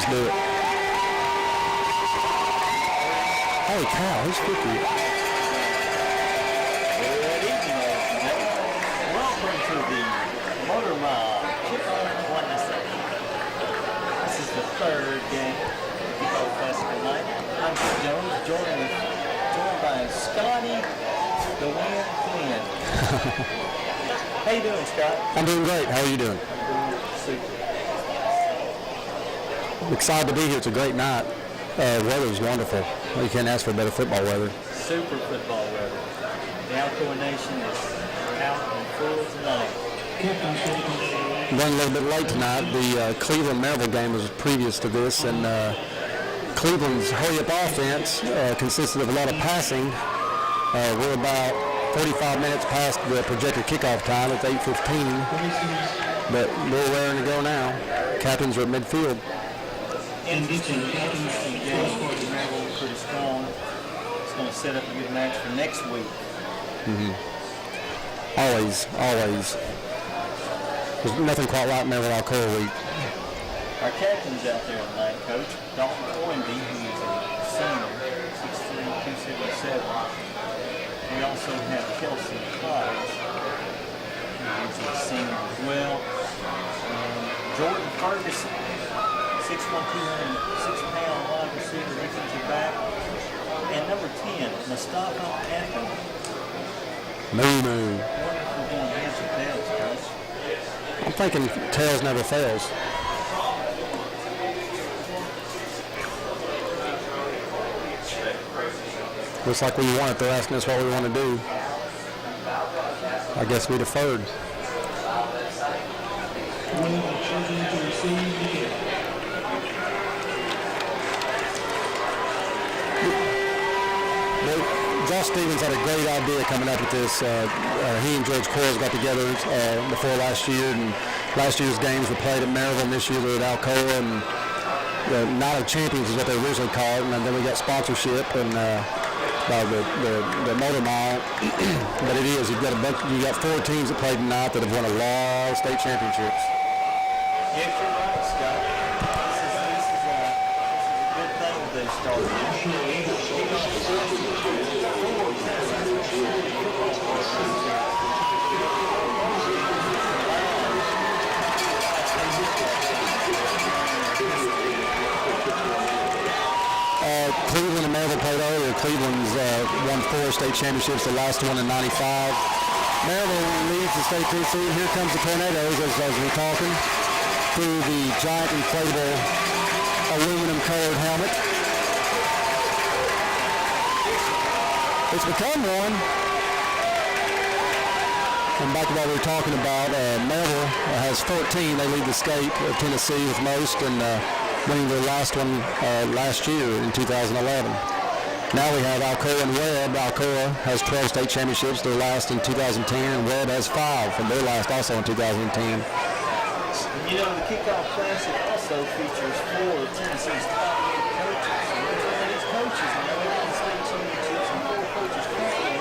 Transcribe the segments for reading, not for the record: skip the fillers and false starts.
Let's do it. Holy cow, he's 50. Good evening, ladies and gentlemen. Welcome to the Motor Mile Kickoff Classic. This is the third game of the Kickoff Classic tonight. I'm Chip Jones, joined by Scotty, the Wind Flynn. How you doing, Scott? I'm doing great. How are you doing? I'm doing super. I'm excited to be here. It's a great night. Weather's wonderful. You can't ask for better football weather. Super football weather. The Alcoa Nation is out in full tonight. Running a little bit late tonight. The Cleveland-Maryville game was previous to this, and Cleveland's hurry-up offense consisted of a lot of passing. We're about 45 minutes past the projected kickoff time. It's 8:15, but we're raring to go now. Captains are at midfield. Interesting game. Maryville is pretty strong. It's going to set up a good match for next week. Mm-hmm. Always. There's nothing quite like Maryville Alcoa week. Our captain's out there tonight, Coach. Dalton Toynbee, who is a senior, 6'3", 277. We also have Kelsey Hodge, who is a senior as well. Jordan Ferguson, 6'1", 206-pound wide receiver, defensive back. And number 10, Mustafa Anthem. Moo. Wonderful going heads or tails, Coach. I'm thinking tails never fails. Looks like we want it. They're asking us what we want to do. I guess we deferred. Josh Stevens had a great idea coming up with this. He and George Quarles got together before last year, and last year's games were played at Maryville, and this year they're at Alcoa, and the Night of Champions is what they originally called it, and then we got sponsorship and the Motor Mile. But it is, you got 4 teams that played tonight that have won a lot of state championships. Yes, you're right, Scott. This is a good thing that they started. Cleveland and Maryville played earlier. Cleveland's won 4 state championships, the last one in '95. Maryville leads the state PC. Here comes the Tornadoes as we're talking through the giant inflatable aluminum-colored helmet. It's become one. And back to what we were talking about, Maryville has 14. They lead the state of Tennessee with most, and winning their last one last year in 2011. Now we have Alcoa and Webb. Alcoa has 12 state championships, their last in 2010, and Webb has 5 from their last also in 2010. You know, the Kickoff Classic also features 4 of Tennessee's top coaches. And these coaches have won the state championships, and 4 coaches currently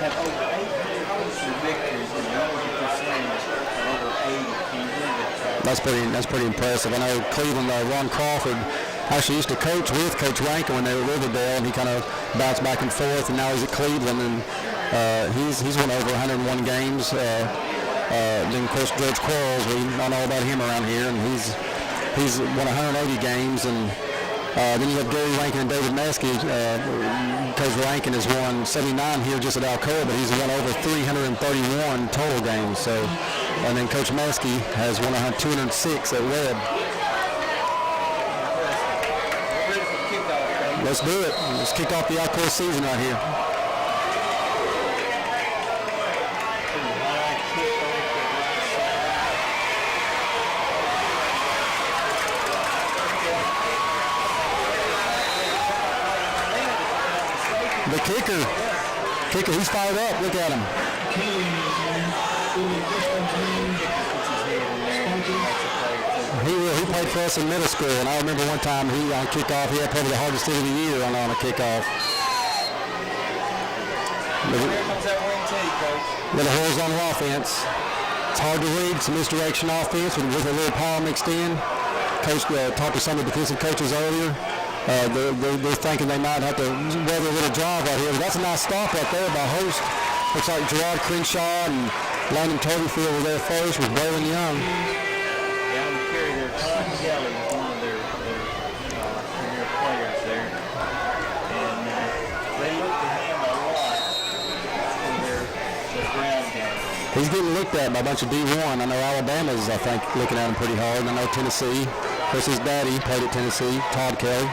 have over 800 coaching victories and a winning percentage of over 80. Can you believe that? That's pretty impressive. I know Cleveland, Ron Crawford actually used to coach with Coach Rankin when they were at Riverdale, and he kind of bounced back and forth, and now he's at Cleveland, and he's won over 101 games. Then of course George Quarles, we don't know about him around here, and he's won 180 games, and then you have Gary Rankin and David Maskey. Coach Rankin has won 79 here just at Alcoa, but he's won over 331 total games. So, and then Coach Maskey has won 206 at Webb. Let's do it. Let's kick off the Alcoa season right here. The kicker, he's fired up. Look at him. He played for us in middle school, and I remember one time he on kickoff, he had probably the hardest hit of the year on a kickoff. Little horizontal offense. It's hard to read. Some misdirection offense with a little power mixed in. coach talked to some of the defensive coaches earlier. They're thinking they might have to weather a little drive right here. But that's a nice stop right there by Host. Looks like Gerard Crenshaw and Landon Turberfield were there first with Braylon Young. Yeah, on the carry there, Todd Kelly is one of their premier players there. And they look to him a lot for their ground game. He's getting looked at by a bunch of D1. I know Alabama's, I think, looking at him pretty hard. And I know Tennessee. Of course, his daddy played at Tennessee, Todd Kelly.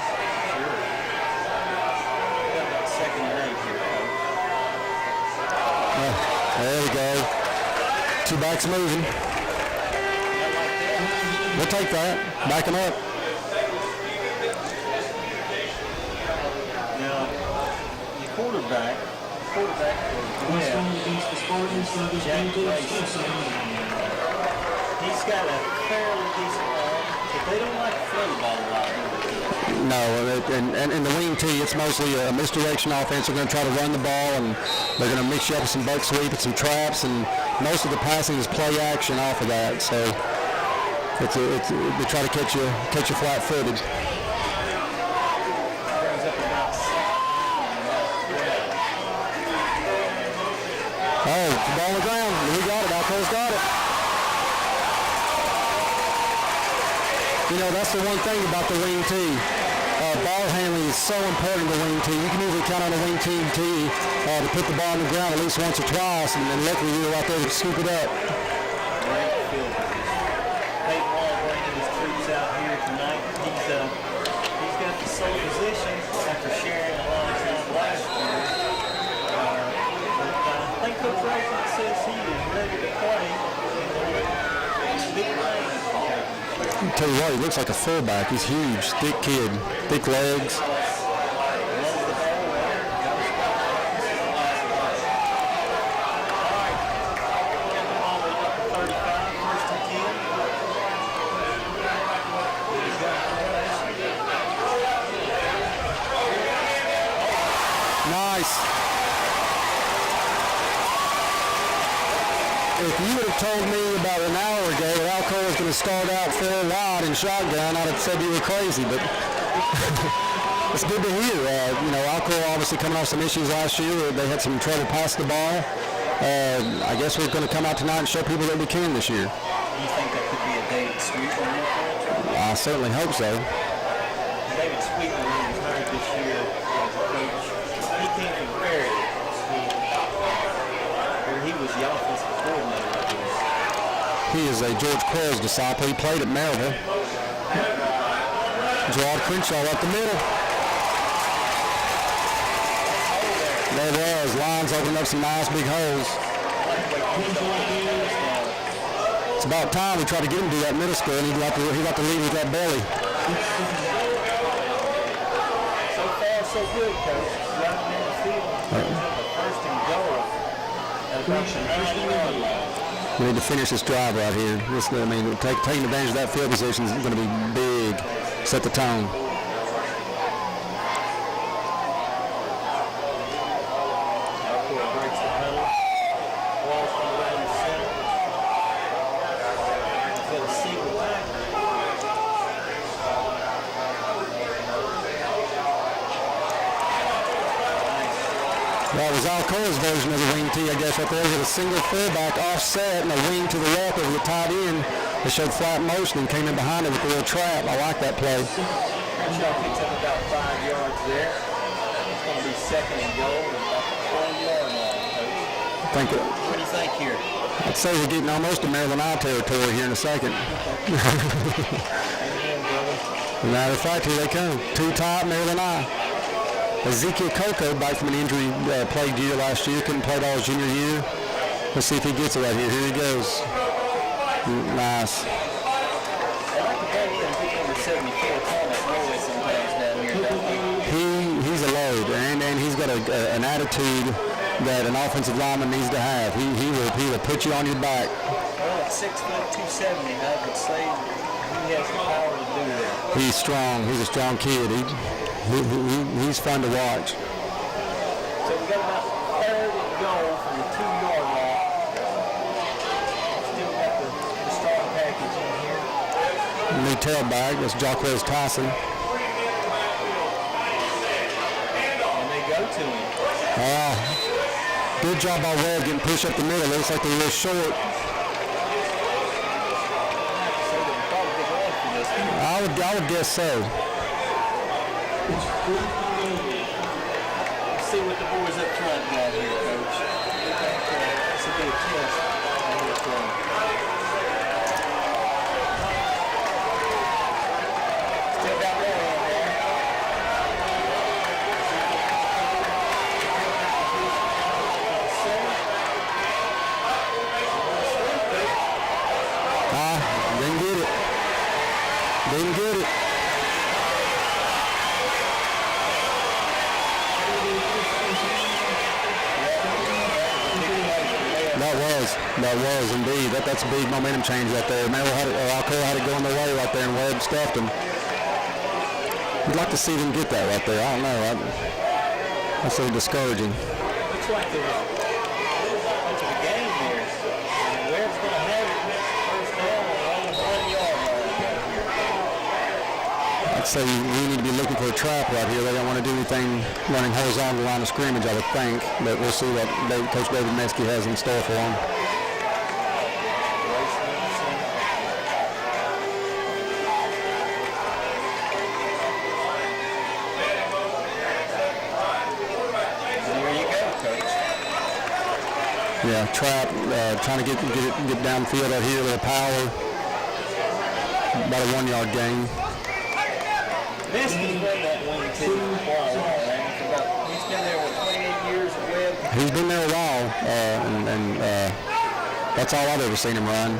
There we go. Two backs moving. We'll take that. Back him up. Now, the quarterback for Webb, Jack Grace, he's got a fairly decent arm, but they don't like to throw the ball a lot. No, and in the wing tee, it's mostly a misdirection offense. They're going to try to run the ball, and they're going to mix you up with some buck sweep and some traps, and most of the passing is play action off of that. So they try to catch you flat-footed. Oh, the ball on the ground. We got it. Alcoa's got it. You know, that's the one thing about the wing tee. Ball handling is so important in the wing tee. You can usually count on the wing tee to put the ball on the ground at least once or twice, and then luckily you're right there to scoop it up. Great field. Peyton Wall bringing his troops out here tonight. He's got the sole position after sharing a lot of time last year. I think Coach Rankin says he is ready to play in the big range. I'll tell you what, he looks like a fullback. He's huge, thick kid, thick legs. Nice. If you would have told me about an hour ago that Alcoa was going to start out full wide and shotgun, I'd have said you were crazy, but it's good to hear. Alcoa obviously coming off some issues last year. They had some trouble passing the ball. I guess we're going to come out tonight and show people that we can this year. You think that could be a David Sweet on your part? I certainly hope so. David Sweet, when he was hired this year as a coach, he came from Prairie School, where he was the offensive coordinator. He is a George Quayle's disciple. He played at Maryville. Gerard Crenshaw up the middle. There it was. Lions opening up some nice big holes. It's about time we try to get him to do that middle school, and he'd like to lead with that belly. So far, so good, Coach. Running in the field. First and goal. At about the 9-yard line. We need to finish this drive right here. Taking advantage of that field position is going to be big. Set the tone. Alcoa breaks the huddle. Walls from around the center. Got a single back. That was Alcoa's version of the wing tee, I guess, right there with a single fullback offset and a wing to the left over the tight end. They showed flat motion and came in behind it with a little trap. I like that play. Crenshaw picks up about 5 yards there. It's going to be second and goal and about the 4-yard line, Coach. What do you think here? I'd say we're getting almost to Maryland I territory here in a second. Matter of fact, here they come. Two top Maryland I. Ezekiel Coco, back from an injury plagued year last year, couldn't play all his junior year. Let's see if he gets it right here. Here he goes. Nice. He's a load, and he's got an attitude that an offensive lineman needs to have. He will put you on your back. Well, at 6'2", 270, I would say he has the power to do that. He's strong. He's a strong kid. He's fun to watch. So we got about 3rd and goal from the 2-yard line. Still got the strong package in here. new tailback. That's Jacquez Tyson. And they go to him. Good job by Webb getting pushed up the middle. Looks like they're a little short. I would guess so. Let's see what the boys up front got here, Coach. This will be a test. Still got more on there. Didn't get it. Didn't get it. That was indeed. That's a big momentum change right there. Alcoa had it going their way right there, and Webb stuffed them. We'd like to see them get that right there. I don't know. That's a little discouraging. Looks like there's a bunch of the game here. Webb's going to have it first down on the 1 yard line. I'd say we need to be looking for a trap right here. They don't want to do anything running horizontal line of scrimmage, I would think. But we'll see what Coach David Metzke has in store for them. Yeah, trap, trying to get downfield out here with a power. About a 1 yard gain. This is where that wing team ball, he's been there with 28 years at Webb. He's been there a while, and that's all I've ever seen him run.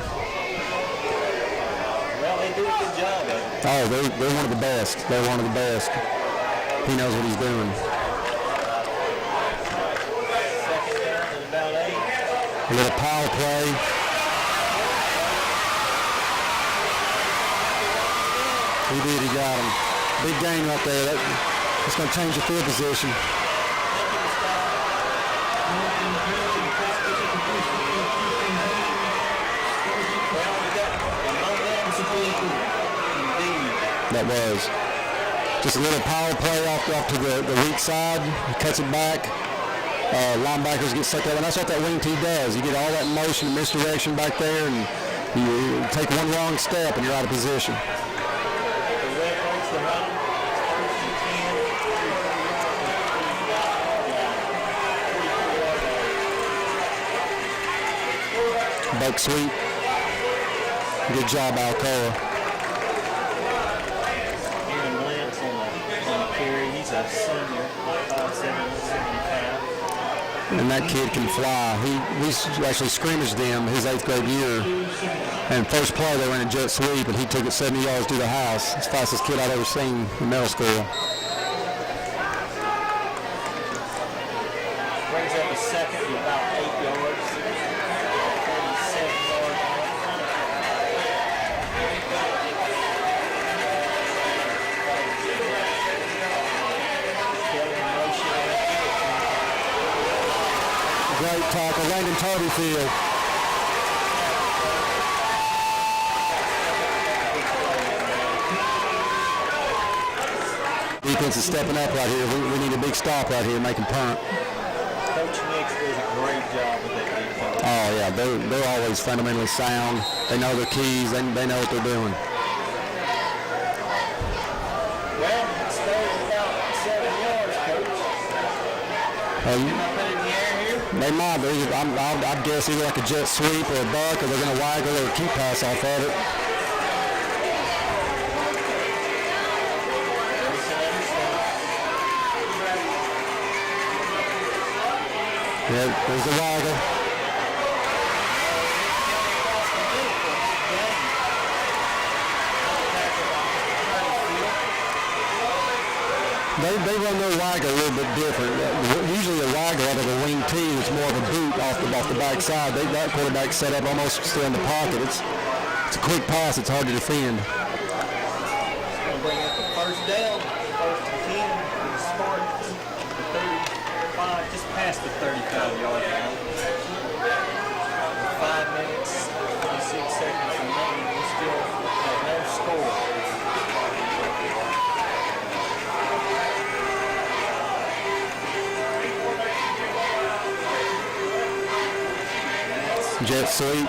Well, they do a good job of it. Oh, they're one of the best. They're one of the best. He knows what he's doing. Second down and about 8. A little power play. He did, he got him. Big gain right there. That's going to change the field position. That was. Just a little power play off to the weak side. He cuts it back. Linebackers get sucked up, and that's what that wing tee does. You get all that motion and misdirection back there, and you take one wrong step, and you're out of position. Buck sweep. Good job, Alcoa. He's a senior, 5'7", and that kid can fly. We actually scrimmaged him his 8th grade year, and first play they ran a jet sweep, and he took it 70 yards through the house. It's the fastest kid I've ever seen in middle school. Brings up a second to about 8 yards. 37 yards. Great tackle, Landon Tardyfield. Defense is stepping up right here. We need a big stop right here, making punt. Coach Nix does a great job with that defense. Oh yeah, they're always fundamentally sound. They know their keys. They know what they're doing. Well, it stays about 7 yards, Coach. They might. I'd guess either like a jet sweep or a buck, or they're going to waggle or a keep pass off of it. Yeah, there's the waggle. They run their waggle a little bit different. Usually a waggle out of a wing tee is more of a boot off the back side. That quarterback set up almost still in the pocket. It's a quick pass. It's hard to defend. It's going to bring up the first down. First and 10 for the Spartans. The 35, just past the 35-yard line. 5 minutes, 26 seconds remaining. We still have no score. jet sweep.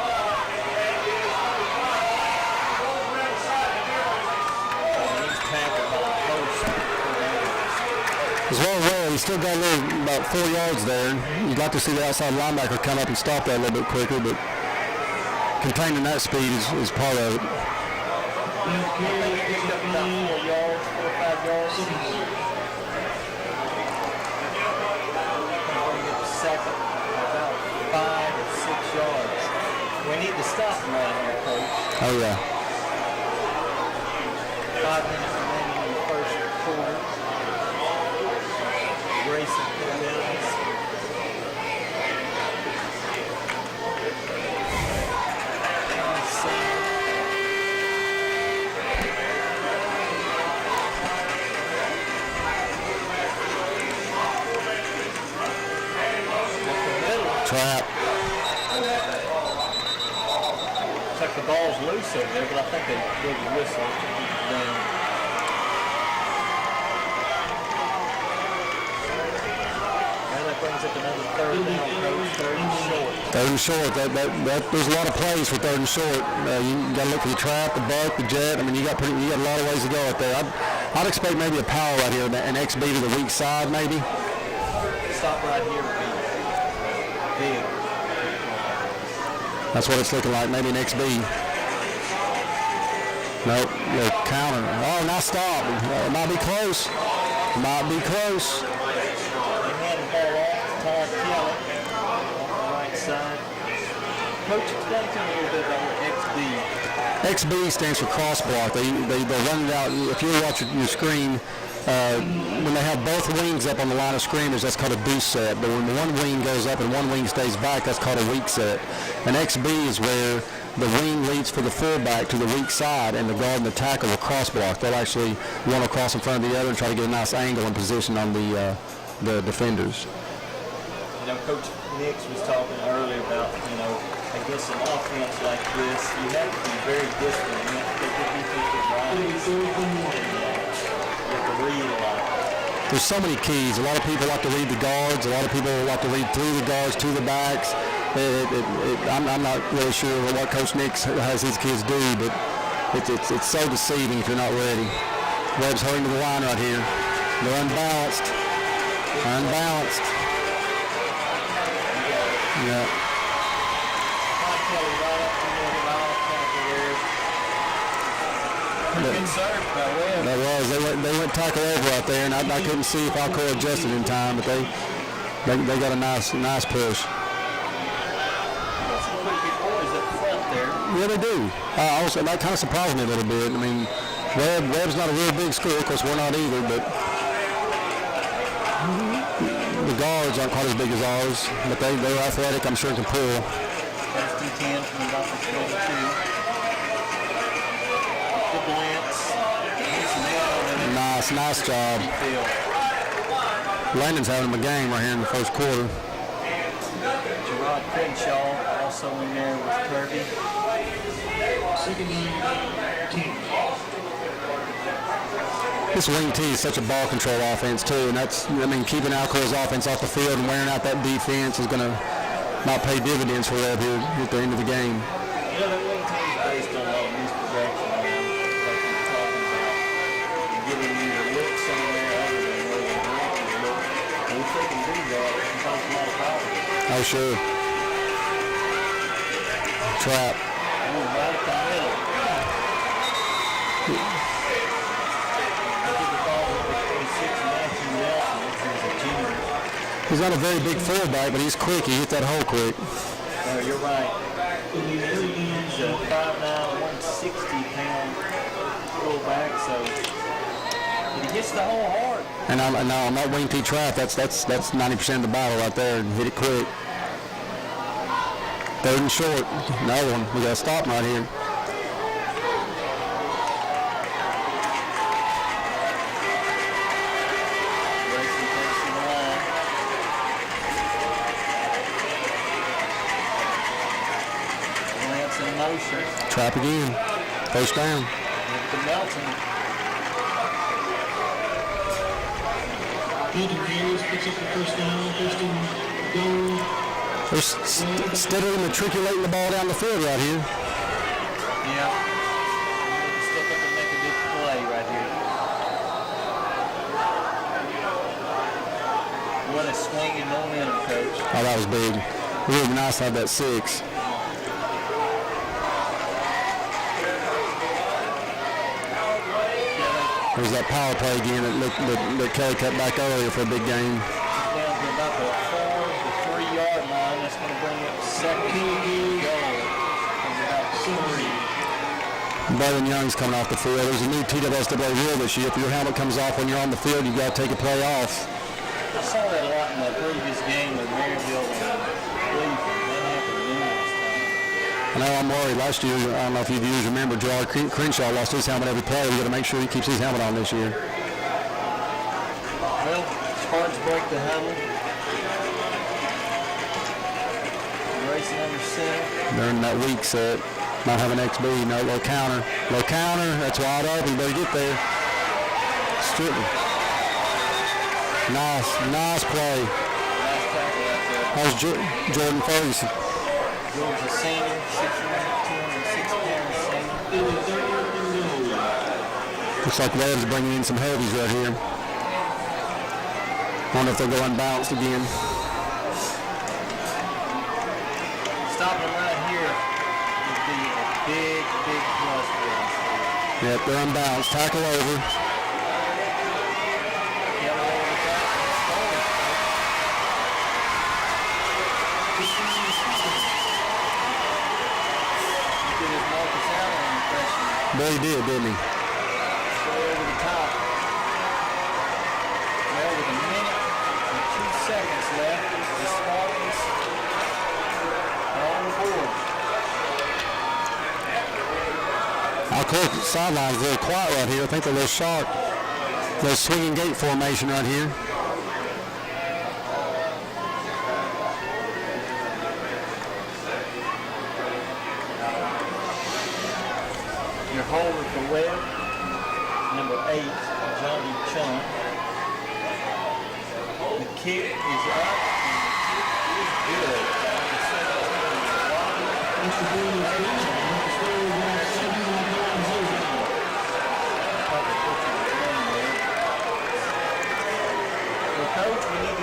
As well, he's still got about 4 yards there. You'd like to see the outside linebacker come up and stop that a little bit quicker, but containing that speed is part of it. Picked up about 4 yards, 4 or 5 yards. Bring it to second, about 5 or 6 yards. We need to stop him right here, Coach. Oh, yeah. 5 minutes remaining in the first quarter. Racing for the Bills. Trap. Looks like the ball's loose over there, but I think they blew the whistle to keep it down. Now that brings up another third down, Coach. Third and short. Third and short. There's a lot of plays for third and short. You got to look for the trap, the buck, the jet. I mean, you got a lot of ways to go out there. I'd expect maybe a power right here, an XB to the weak side, maybe. Stop right here would be big. That's what it's looking like. Maybe an XB. Nope. The counter. Oh, nice stop. It might be close. Might be close. They had the ball off. Todd Kellett on the right side. Coach, explain to me a little bit about what XB. XB stands for cross block. They run it out. If you watch your screen, when they have both wings up on the line of scrimmage, that's called a deuce set. But when one wing goes up and one wing stays back, that's called a weak set. An XB is where the wing leads for the fullback to the weak side, and the guard and the tackle will cross block. They'll actually run across in front of the other and try to get a nice angle and position on the defenders. You know, Coach Nix was talking earlier about, against an offense like this, you have to be very disciplined. You have to take your defensive lines. You have to read a lot. There's so many keys. A lot of people like to read the guards. A lot of people like to read through the guards to the backs. I'm not really sure what Coach Nix has his kids do, but it's so deceiving if you're not ready. Webb's hurrying to the line right here. They're unbalanced. Unbalanced. Yeah. Good serve by Webb. That was. They went tackle over out there, and I couldn't see if Alcoa adjusted in time, but they got a nice push. Some pretty big boys up front there. Yeah, they do. That kind of surprised me a little bit. I mean, Webb's not a real big school, of course we're not either, but the guards aren't quite as big as ours, but they're athletic, I'm sure can pull. First and 10 from about the 22. The blitz. Nice job. Landon's having a game right here in the first quarter. Gerard Crenshaw also in there with Kirby. This wing T is such a ball control offense too, and keeping Alcoa's offense off the field and wearing out that defense is going to not pay dividends for Webb here at the end of the game. That wing T is based on a lot of misdirection, like you're talking about. Getting you to look somewhere other than where they want you to look. And if they can do that, it can cause a lot of problems. Oh, sure. Trap. Right at the middle. He's not a very big fullback, but he's quick. He hit that hole quick. No, you're right. He's a 5'9", 160-pound fullback, so he hits the hole hard. And on that wing T trap, that's 90% of the battle right there. And hit it quick. Third and short. Another one. We got to stop right here. Trap again. First down. The Melton. Melton Harris picks up the first down. First and goal. They're steadily matriculating the ball down the field right here. Yeah. Step up and make a big play right here. What a swinging momentum, Coach. Oh, that was big. Really nice to have that 6. There's that power play again that Kelly cut back earlier for a big game. Down to about the 3-yard line. That's going to bring up second goal from about 3. Braden Young's coming off the field. There's a new TWSWA rule this year. If your helmet comes off when you're on the field, you've got to take a play off. I saw that a lot in the previous game with Maryville and Cleveland. That happened numerous times. I know I'm worried. Last year, I don't know if you viewers remember, Gerard Crenshaw lost his helmet every play. We've got to make sure he keeps his helmet on this year. Well, Spartans break the huddle. Racing under center. They're in that weak set. Not having XB. No, low counter. Low counter. That's wide open. Better get there. Stripping. Nice play. Nice tackle out there. That was Jordan Ferguson. Jordan's a senior, 6'1", 206 pounds senior. Looks like Webb's bringing in some heavies right here. Wonder if they'll go unbalanced again. Stopping right here would be a big plus for us. Yep, they're unbalanced. Tackle over. Boy, he did, didn't he? Straight over the top. Well, with a minute and 2 seconds left, the Spartans are on the board. Alcoa sideline is a little quiet right here. I think they're a little sharp. Little swinging gate formation right here. Your holder for Webb, number 8, Johnny Chung. The kick is up, and the kick is good. Well, Coach, we need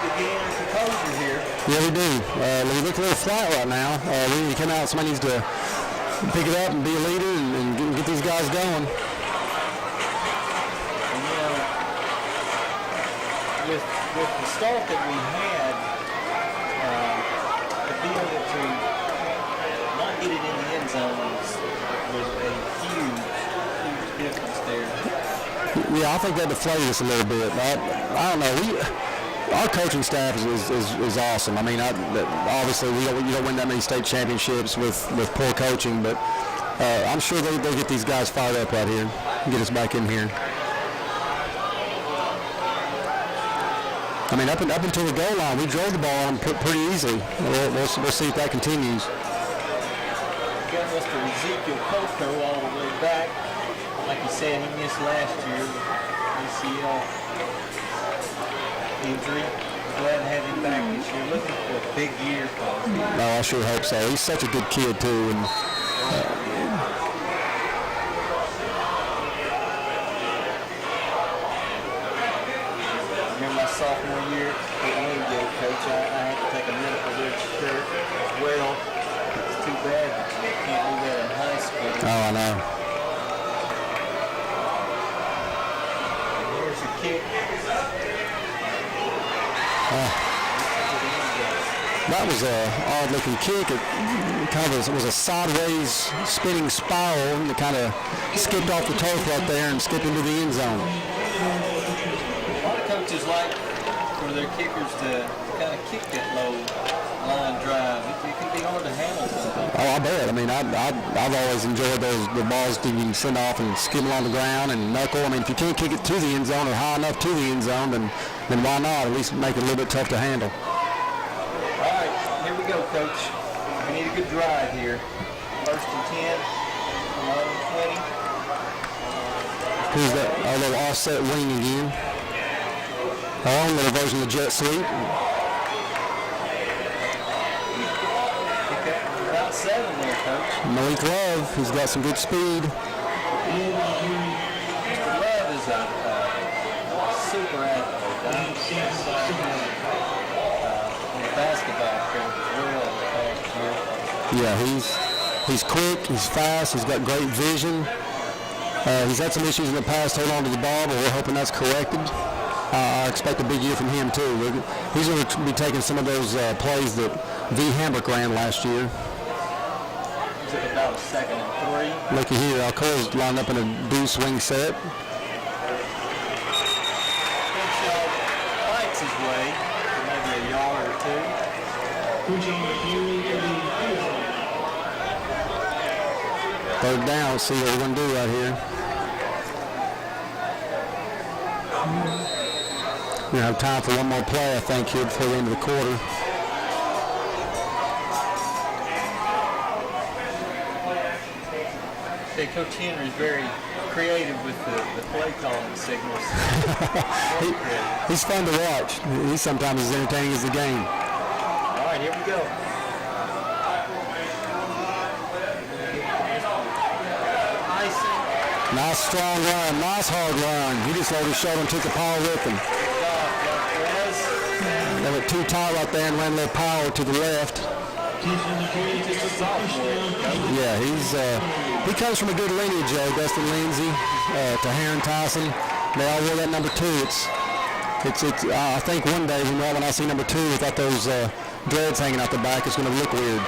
to gain our composure here. Yeah, we do. We look a little flat right now. We need to come out. Somebody needs to pick it up and be a leader and get these guys going. And, you know, with the start that we had, to be able to not get it in the end zone was a huge difference there. Yeah, I think that deflated us a little bit. I don't know. Our coaching staff is awesome. I mean, obviously you don't win that many state championships with poor coaching, but I'm sure they'll get these guys fired up right here and get us back in here. I mean, up until the goal line, we drove the ball on them pretty easily. We'll see if that continues. Got Mr. Ezekiel Coco all the way back. Like you said, he missed last year. ACL injury. Glad to have him back this year. Looking for a big year for him. No, I sure hope so. He's such a good kid too, and remember my sophomore year at Wingate, Coach. I had to take a medical red shirt as well. It's too bad you can't do that in high school. oh, I know. And here's the kick. That was a odd-looking kick. It kind of was a sideways spinning spiral that kind of skipped off the turf right there and skipped into the end zone. A lot of coaches like for their kickers to kind of kick that low line drive. It can be hard to handle sometimes. Oh, I bet. I mean, I've always enjoyed the balls that you can send off and skim along the ground and knuckle. I mean, if you can't kick it to the end zone or high enough to the end zone, then why not? At least make it a little bit tough to handle. All right, here we go, Coach. We need a good drive here. 1st and 10, 11, 20. Here's that our little offset wing again. Our own little version of the jet sweep. 7 there, Coach. Malik Love, he's got some good speed. Mr. Webb is a super athlete. In the basketball court as well last year. Yeah, he's quick, he's fast, he's got great vision. He's had some issues in the past holding on to the ball, but we're hoping that's corrected. I expect a big year from him, too. He's going to be taking some of those plays that V. Hambrick ran last year. He's at about a 2nd and 3. Looky here, Alcoa's lined up in a deuce swing set. Fights his way for maybe a yard or 2. Third down, let's see what we're going to do right here. We have time for one more play, I think, here before the end of the quarter. Hey, Coach Henry's very creative with the play calling signals. He's fun to watch. He's sometimes as entertaining as the game. All right, here we go. Nice strong run, nice hard run. He just lowered his shoulder and took the power with him. They went too tight right there and ran a little power to the left. Yeah, he comes from a good lineage, Dustin Lindsay to Heron Tyson. They all wear that number 2. I think one day when I see number 2, I thought those dreads hanging out the back is going to look weird.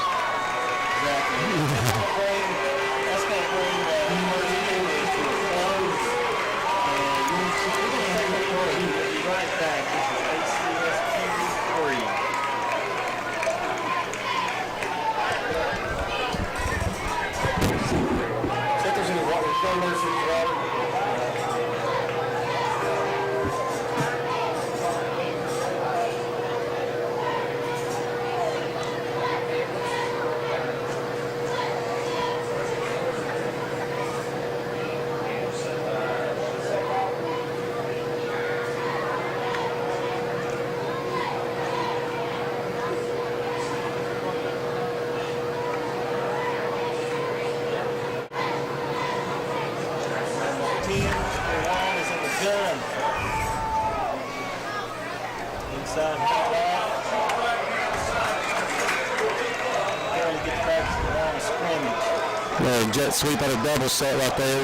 Jet sweep at a double set right there.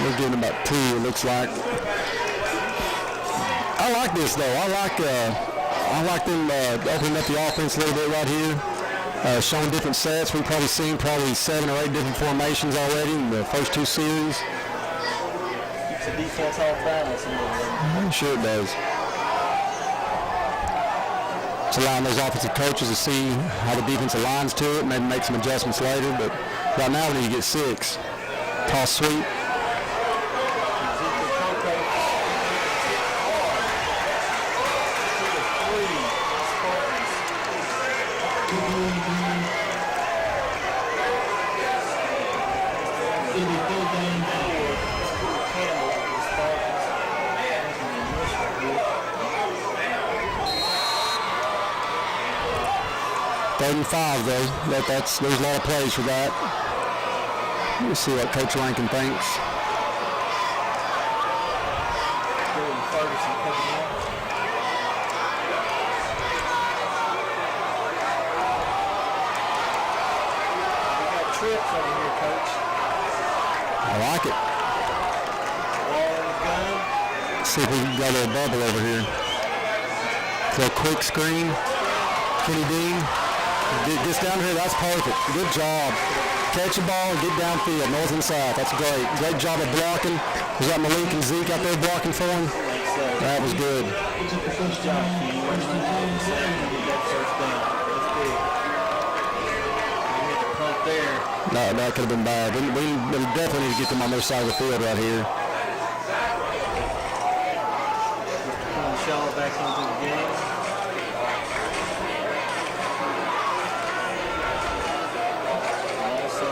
We're getting about 2, it looks like. I like this though. I like them opening up the offense a little bit right here. Showing different sets. We've probably seen 7 or 8 different formations already in the first 2 series. Keeps the defense off balance a little bit. Sure it does. It's allowing those offensive coaches to see how the defense aligns to it, maybe make some adjustments later. But right now we need to get 6. Toss sweep. Third and 5, though. There's a lot of plays for that. Let's see what Coach Rankin thinks. Trips over here, Coach. I like it. Ball in the gun. Let's see if we can get a little bubble over here. So a quick screen. Kenny Dean gets down here. That's perfect. Good job. Catch the ball and get downfield, north and south. That's great. Great job of blocking. Was that Malik and Zeke out there blocking for him? That was good. Good job, Kenny. There. No, that could have been bad. We definitely need to get them on their side of the field right here. Shaw back into the game. Also,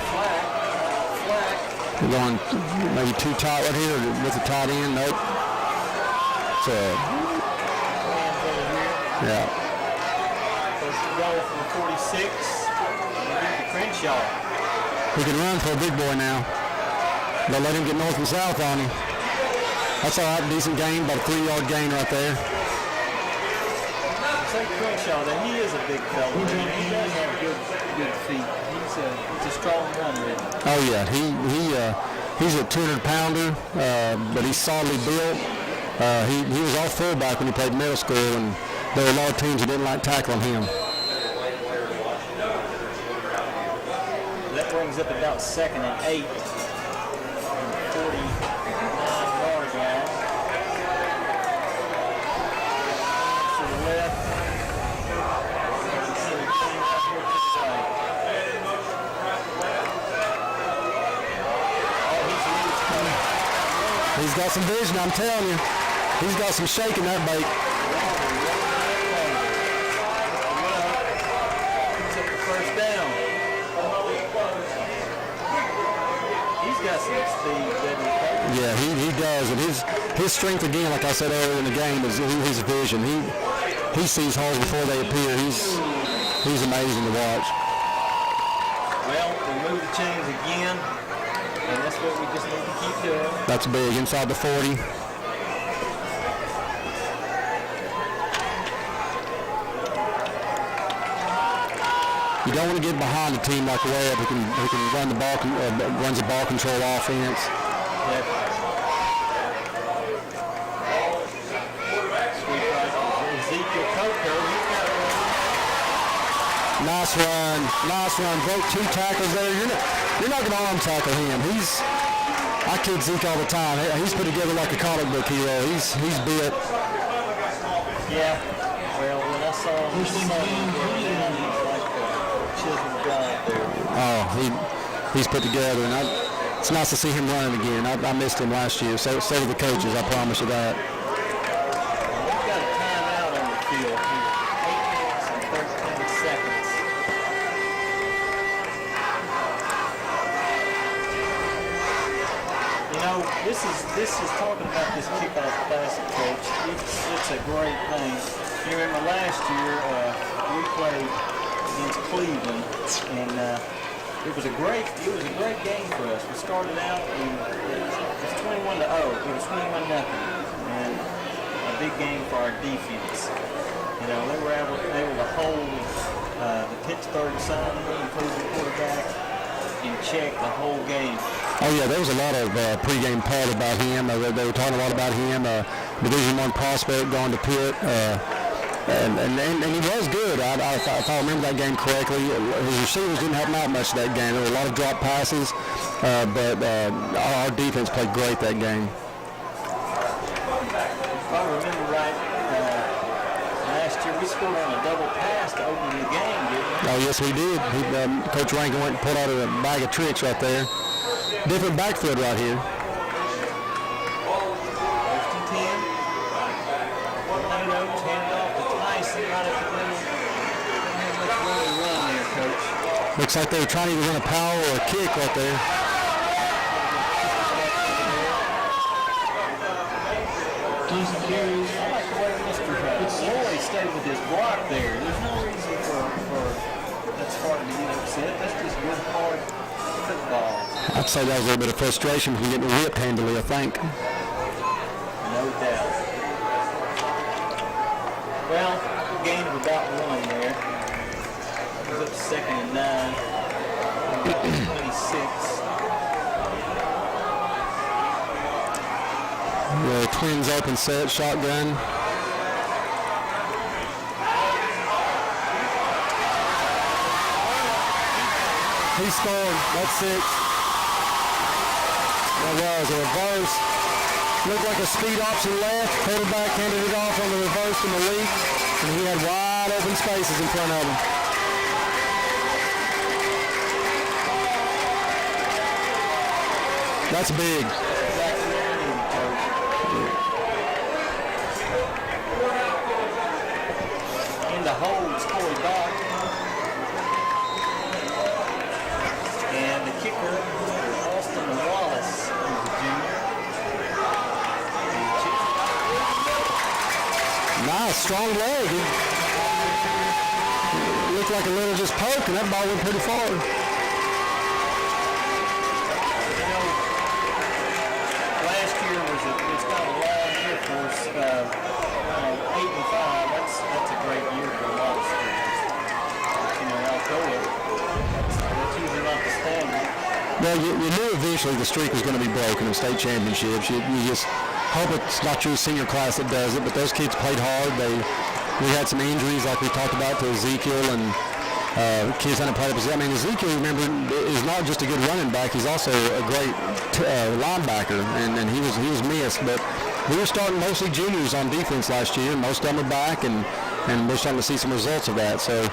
flat. We're going maybe too tight right here with the tight end. Nope. Yeah. First goal from the 46. Crenshaw. He can run for a big boy now. They'll let him get north and south on him. That's all right, decent gain, about a 3-yard gain right there. Say Crenshaw, that he is a big fella. He does have good feet. He's a strong runner. Oh yeah, he's a 200-pounder, but he's solidly built. He was all fullback when he played middle school, and there were a lot of teams that didn't like tackling him. That brings up about 2nd and 8. 49-yard line. To the left. He's got some vision, I'm telling you. He's got some shake in that bait. First down. He's got some speed, doesn't he? Yeah, he does. And his strength, again, like I said earlier in the game, is his vision. He sees holes before they appear. He's amazing to watch. Well, we move the chains again, and that's what we just need to keep doing. That's big, inside the 40. You don't want to get behind a team like Webb who can run the ball, runs a ball control offense. Nice run. Broke 2 tackles there. You're not going to arm tackle him. I kid Zeke all the time. He's put together like a comic book hero. He's built. Yeah. Well, when I saw him, he's like a chiseled guy there. Oh, he's put together, and it's nice to see him running again. I missed him last year. So did the coaches. I promise you that. We've got a timeout on the field here. 8 minutes and 13 seconds. You know, this is talking about this kickoff classic, Coach. It's a great thing. You remember last year we played against Cleveland, and it was a great game for us. We started out and it was 21-0. It was 21-0, and a big game for our defense. You know, they were able to hold the Pittsburgh signing, including the quarterback, in check the whole game. Oh yeah, there was a lot of pregame talk about him. They were talking a lot about him. Division I prospect going to Pitt, and he was good. If I remember that game correctly, his receivers didn't help him out much that game. There were a lot of drop passes, but our defense played great that game. If I remember right, last year we scored on a double pass to open the game, didn't we? Oh yes, we did. Coach Rankin went and pulled out a bag of tricks right there. Different backfield right here. 1st and 10. Tornadoes hand off to Tyson right at the middle. Let's really run there, Coach. Looks like they were trying to either run a power or a kick right there. Decent carries. I like the way Mr. Lloyd stayed with his block there. There's no reason for that's hard to get upset. That's just good, hard football. I'd say that was a little bit of frustration from getting whipped handily, I think. No doubt. Well, gain of about 1 there. It was up 2nd and 9. 26. The Twins open set, shotgun. He scored. That's 6. That was a reverse. Looked like a speed option left. Quarterback handed it off on the reverse to Malik, and he had wide open spaces in front of him. That's big. In the holds, Corey Dock. And the kicker, Austin Wallace, who's a junior. a strong leg. It looked like a little just poke, and that ball went pretty far. Last year was kind of a long year for us. 8-5. That's a great year for a lot of schools. Alcoa, that's usually not the standard. Well, you knew eventually the streak was going to be broken in state championships. You just hope it's not your senior class that does it, but those kids played hard. We had some injuries, like we talked about, to Ezekiel, and kids hadn't played up. I mean, Ezekiel, remember, is not just a good running back. He's also a great linebacker, and he was missed. But we were starting mostly juniors on defense last year, and most of them are back, and we're starting to see some results of that. So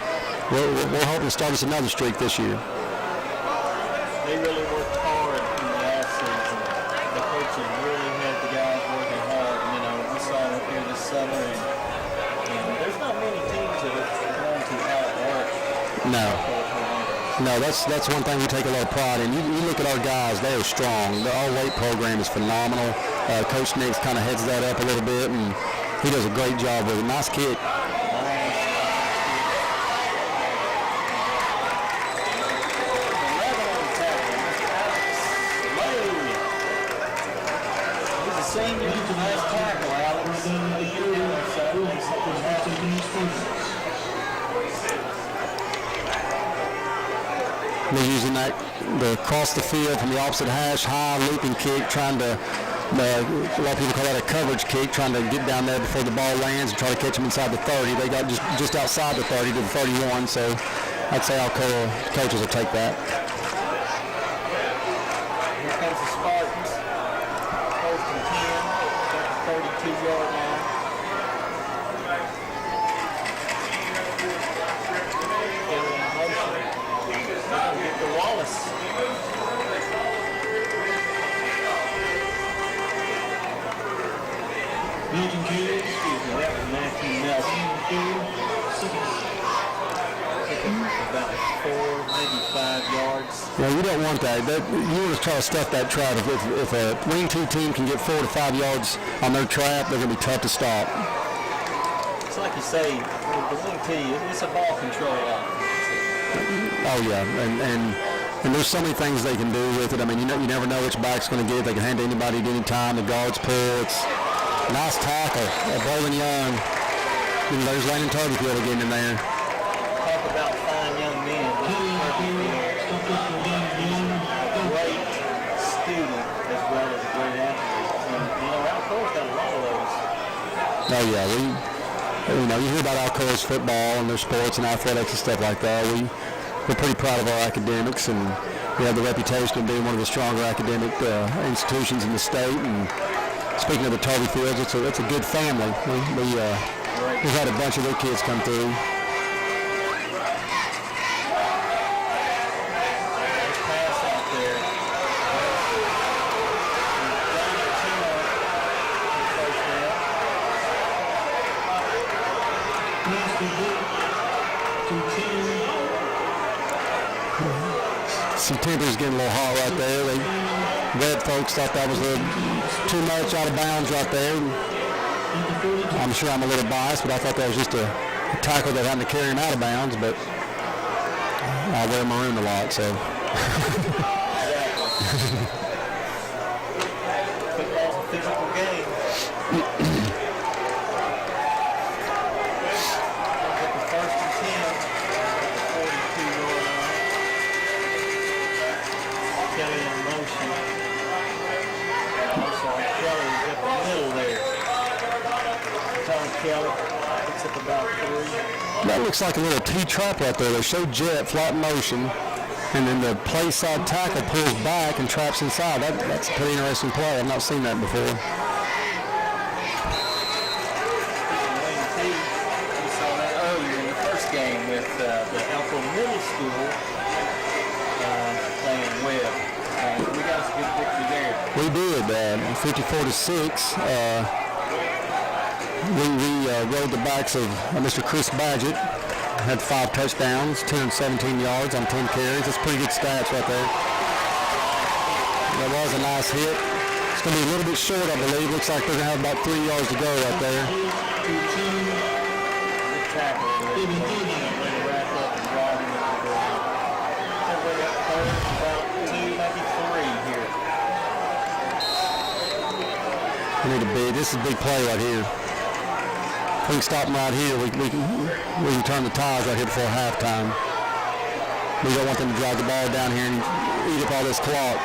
we're hoping to start us another streak this year. They really worked hard in the offseason. The coaches really had the guys working hard. We saw them up here this summer, and there's not many teams that are going to outwork. No, that's one thing we take a lot of pride in. You look at our guys; they are strong. Our weight program is phenomenal. Coach Nick kind of heads that up a little bit, and he does a great job with it. Nice kick. Senior, nice tackle, Alex. They're using the across the field from the opposite hash, high looping kick, trying to, a lot of people call that a coverage kick, trying to get down there before the ball lands and try to catch them inside the 30. They got just outside the 30 to the 31, so I'd say Alcoa coaches will take that. Here comes the Spartans. First and 10, 32-yard line. Get to Wallace. Excuse me, that was Matthew Nelson. About 4, maybe 5 yards. Yeah, you don't want that. You want to try to stuff that trap. If a wing two team can get 4 to 5 yards on their trap, they're going to be tough to stop. It's like you say, with the wing tee, it's a ball control offense. Oh yeah, and there's so many things they can do with it. I mean, you never know which back's going to get it. They can hand to anybody at any time. The guards pull. It's a nice tackle. Bowling Young. There's Landon Turbyfield again in there. Talk about fine young men. A great student as well as a great athlete. And Alcoa's got a lot of those. Oh yeah, you hear about Alcoa's football and their sports and athletics and stuff like that. We're pretty proud of our academics, and we have the reputation of being one of the stronger academic institutions in the state. And speaking of the Turbyfields, it's a good family. We've had a bunch of their kids come through. Nice pass out there. Some temper's getting a little hot right there. Webb folks thought that was too much out of bounds right there. I'm sure I'm a little biased, but I thought that was just a tackle that had to carry him out of bounds, but I wear maroon a lot, so. Football's a physical game. First and 10, 42-yard line. Kelly in motion. Kelly's up the middle there. Kelly picks up about 3. That looks like a little T-trap right there. They show jet, flat motion, and then the play side tackle pulls back and traps inside. That's a pretty interesting play. I've not seen that before. We saw that earlier in the first game with the Alcoa Middle School playing Webb. We got us a good victory there. We did, 54-6. We rode the backs of Mr. Chris Badgett. Had 5 touchdowns, 217 yards on 10 carries. That's pretty good stats right there. That was a nice hit. It's going to be a little bit short, I believe. Looks like they're going to have about 3 yards to go right there. Good tackle. Way to wrap up and drive him into the ground. Everybody up third, about 2, maybe 3 here. We need a big. This is a big play right here. If we can stop them right here, we can turn the tides right here before halftime. We don't want them to drive the ball down here and eat up all this clock.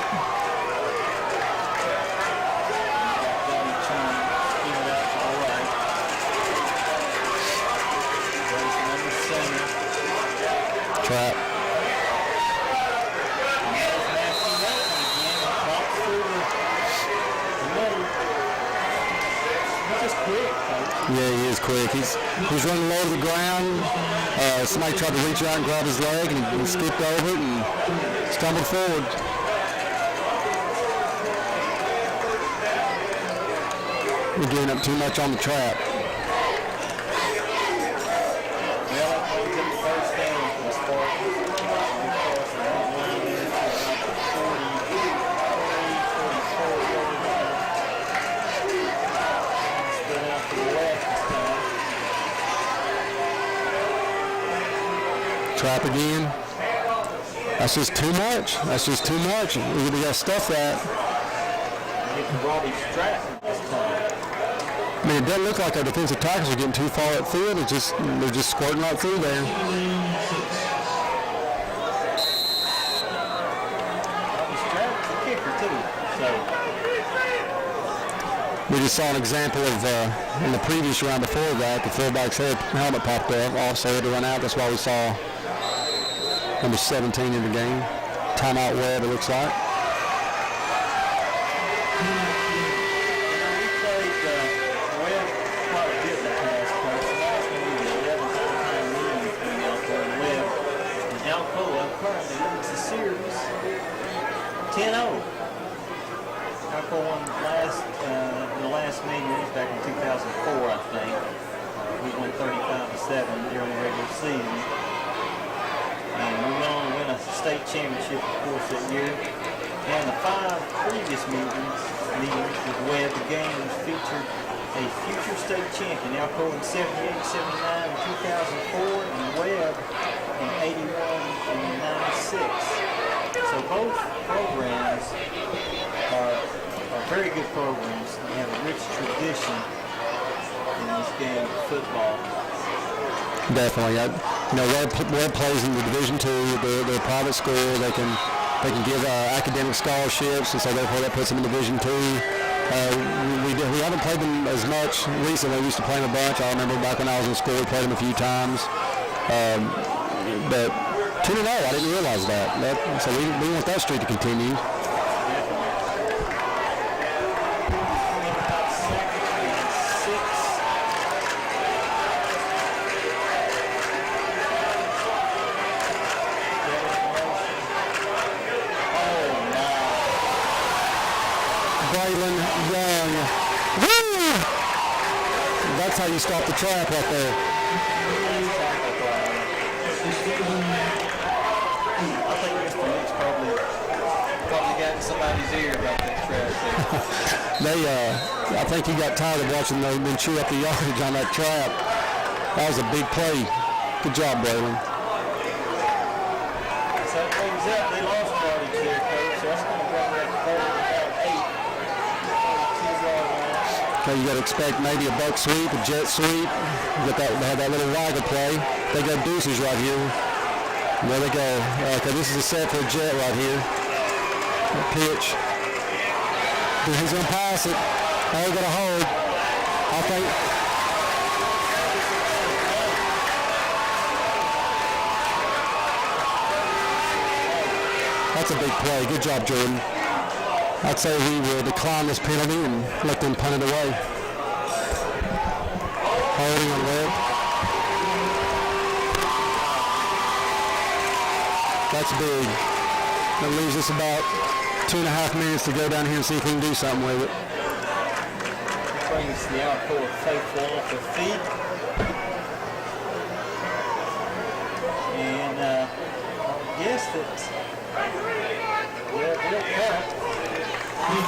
Trap. Yeah, he is quick. He's running low to the ground. Somebody tried to reach out and grab his leg, and he skipped over it and stumbled forward. We're giving up too much on the trap. Trap again. That's just too much. That's just too much. We got to stuff that. I mean, it doesn't look like our defensive tackles are getting too far upfield. They're just squirting right through there. We just saw an example of, in the previous round before that, the fullback's helmet popped up. Also had to run out. That's why we saw number 17 in the game. Timeout Webb, it looks like. We played Webb quite a bit in the past, coach. Last one we were 11th all-time leading between Alcoa and Webb. And Alcoa currently leads the series 10-0. Alcoa won the last meeting back in 2004, I think. We won 35-7 during the regular season. And we went on to win a state championship, of course, that year. And the 5 previous meetings with Webb, the games featured a future state champion, Alcoa in 78, 79, and 2004, and Webb in 81 and 96. So both programs are very good programs. They have a rich tradition in this game of football. Definitely. Webb plays in the Division II. They're a private school. They can give academic scholarships, and so therefore that puts them in Division II. We haven't played them as much recently. We used to play them a bunch. I remember back when I was in school, we played them a few times. But 2-0, I didn't realize that. So we want that streak to continue. That's how you stop the trap right there. I think Mr. Leach probably got in somebody's ear about that trap there. I think he got tired of watching them chew up the yardage on that trap. That was a big play. Good job, Braylon. So that brings up, they lost yardage there, coach. So that's going to bring that third about 8. Okay, you got to expect maybe a buck sweep, a jet sweep. They have that little waggle play. They got deuces right here. And there they go. Okay, this is a set for a jet right here. A pitch. He's going to pass it. Oh, got a hold. I think. That's a big play. Good job, Jordan. I'd say we will decline this penalty and let them punt it away. Holding on Webb. That's big. That leaves us about 2.5 minutes to go down here and see if we can do something with it. Brings the Alcoa faithful off their feet. And I guess that they'll cut. So we're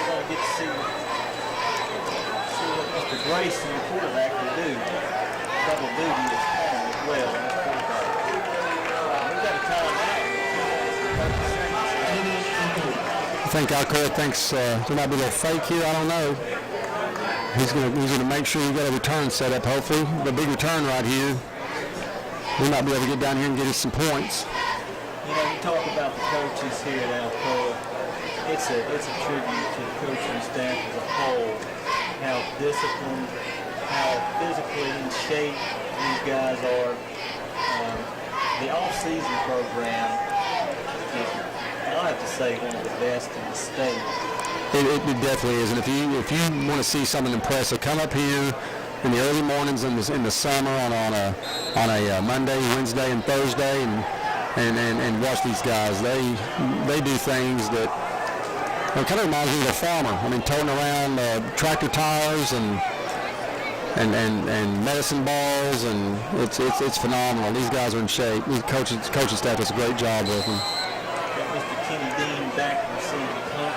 going to get to see what Mr. Grayson, the quarterback, will do. Double duty is home as well. We've got a timeout. I think Alcoa thinks there might be a little fake here. I don't know. He's gonna make sure we got a return set up. Hopefully, the big return right here. We might be able to get down here and get us some points. You know, you talk about the coaches here at Alcoa. It's a tribute to the coaching staff as a whole. How disciplined, how physically in shape these guys are. The off-season program is, I'll have to say, one of the best in the state. It definitely is, and if you want to see something impressive, come up here in the early mornings in the summer on a Monday, Wednesday, and Thursday, and watch these guys. They do things that kind of reminds me of a farmer. I mean, toting around tractor tires and medicine balls, and it's phenomenal. These guys are in shape. The coaching staff does a great job with them. Got Mr. Kenny Dean back to receive the punt.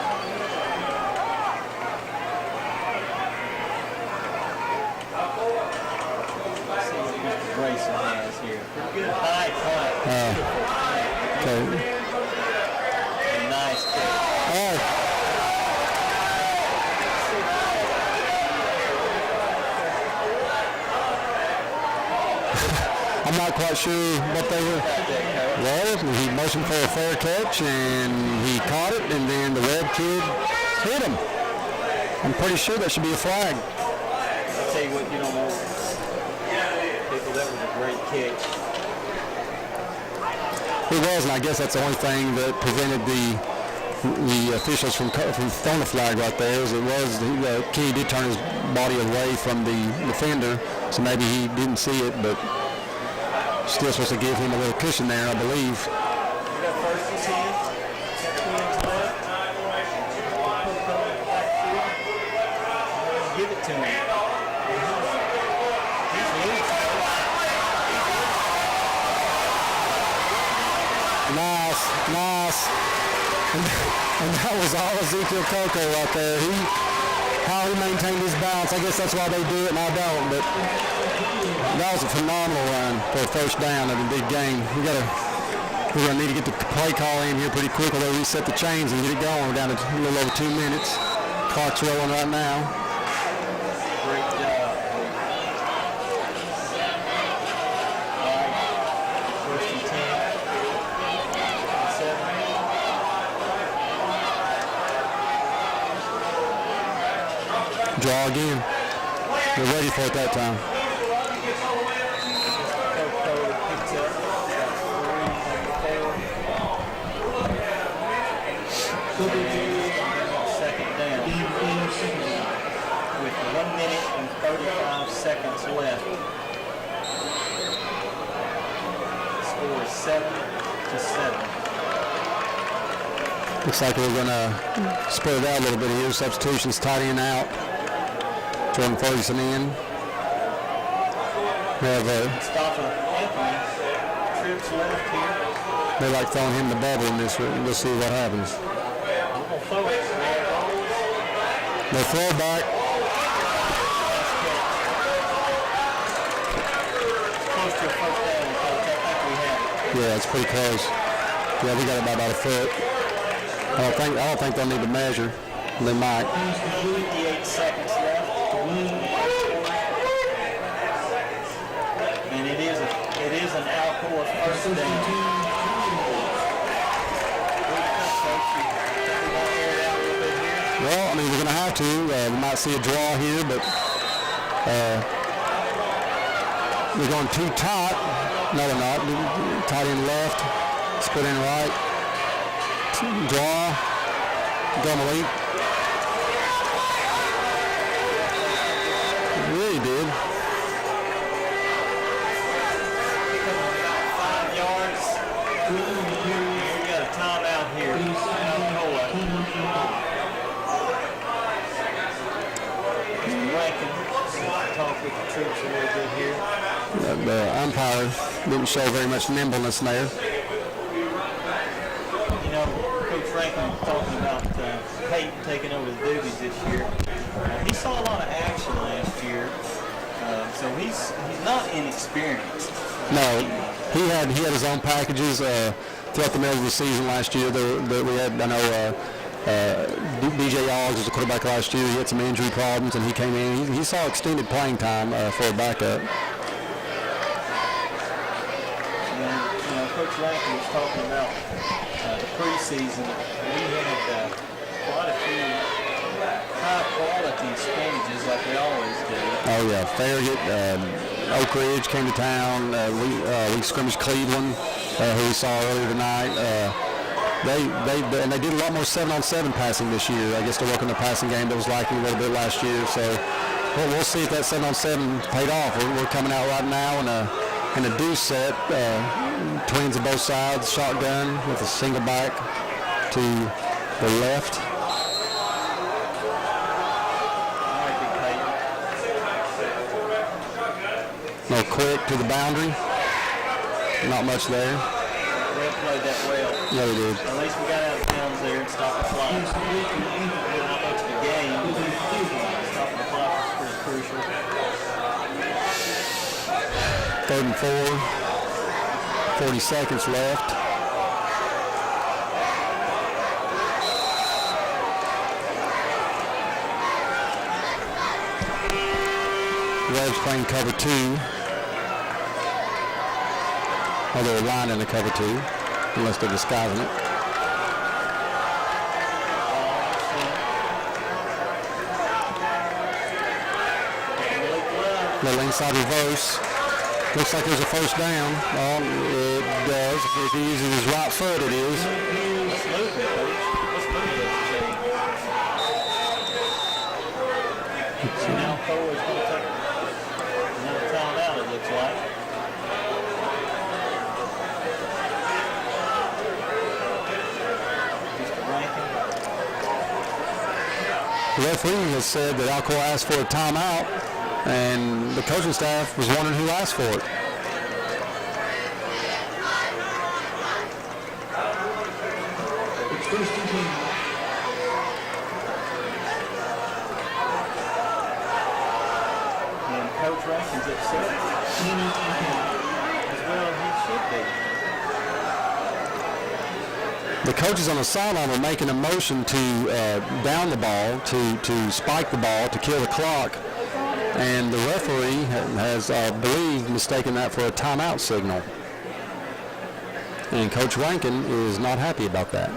Let's see what Mr. Grayson has here. Pretty good high punt. Okay. A nice catch. I'm not quite sure what they were. Well, he motioned for a fair catch, and he caught it, and then the Webb kid hit him. I'm pretty sure that should be a flag. I'll tell you what, you don't know. People, that was a great catch. It was, and I guess that's the only thing that prevented the officials from throwing the flag right there. As it was, Kenny did turn his body away from the defender, so maybe he didn't see it, but still supposed to give him a little cushion there, I believe. We got first and 10. 2 minutes left. Give it to him. He's loose. Nice. And that was all Ezekiel Coco right there. How he maintained his balance. I guess that's why they do it and I don't, but that was a phenomenal run for a first down in a big game. We're gonna need to get the play call in here pretty quick, although reset the chains and get it going. We're down to a little over 2 minutes. Clock's rolling right now. Great job. All right. First and 10. 7. Draw again. We're ready for it that time. Second down. With 1 minute and 35 seconds left. The score is 7-7. Looks like we're gonna spread it out a little bit here. Substitutions, tight end out. Jordan Ferguson in. We have Mustafa Anthony. Trips left here. they like throwing him the bubble in this one. We'll see what happens. No throwback. Close to a first down, Coach. I think we have it. Yeah, it's pretty close. Yeah, we got it by about a foot. I don't think they'll need to measure. They might. 58 seconds left. And it is an Alcoa first down. Well, I mean, we're going to have to. We might see a draw here, but we're going too tight. No, we're not. Tight end left. Split in right. Draw. Go Malik. Really did. 5 yards. We got a timeout here. Rankin. with the troops a little bit here. The umpire didn't show very much nimbleness there. You know, Coach Rankin was talking about Peyton taking over the duties this year. He saw a lot of action last year, so he's not inexperienced. No, he had his own packages throughout the middle of the season last year. We had, I know, DJ Oggs was the quarterback last year. He had some injury problems, and he came in. He saw extended playing time for a backup. And, you know, Coach Rankin was talking about the preseason. We had quite a few high-quality scrimmages like we always do. Oh, yeah. Farragut, Oak Ridge came to town. We scrimmaged Cleveland, who we saw earlier tonight. They did a lot more 7-on-7 passing this year. I guess they're working the passing game that was lacking a little bit last year. So we'll see if that 7-on-7 paid off. We're coming out right now in a deuce set, twins on both sides, shotgun with a single back to the left. No quick to the boundary. Not much there. Webb played that well. Yeah, they did. At least we got out of bounds there and stopped the fly. Not much of the game. Stopping the fly was pretty crucial. 3rd and 4. 40 seconds left. Webb's playing cover 2. Oh, they're lining the cover 2, unless they're disguising it. Little inside reverse. Looks like there's a first down. Oh, it does. If he uses his right foot, it is. Let's move it, Coach. Let's move it, Jay. And now Alcoa is going to take another timeout, it looks like. The referee has said that Alcoa asked for a timeout, and the coaching staff was wondering who asked for it. And Coach Rankin's upset. As well he should be. The coaches on the sideline were making a motion to down the ball, to spike the ball, to kill the clock. And the referee has, I believe, mistaken that for a timeout signal. And Coach Rankin is not happy about that.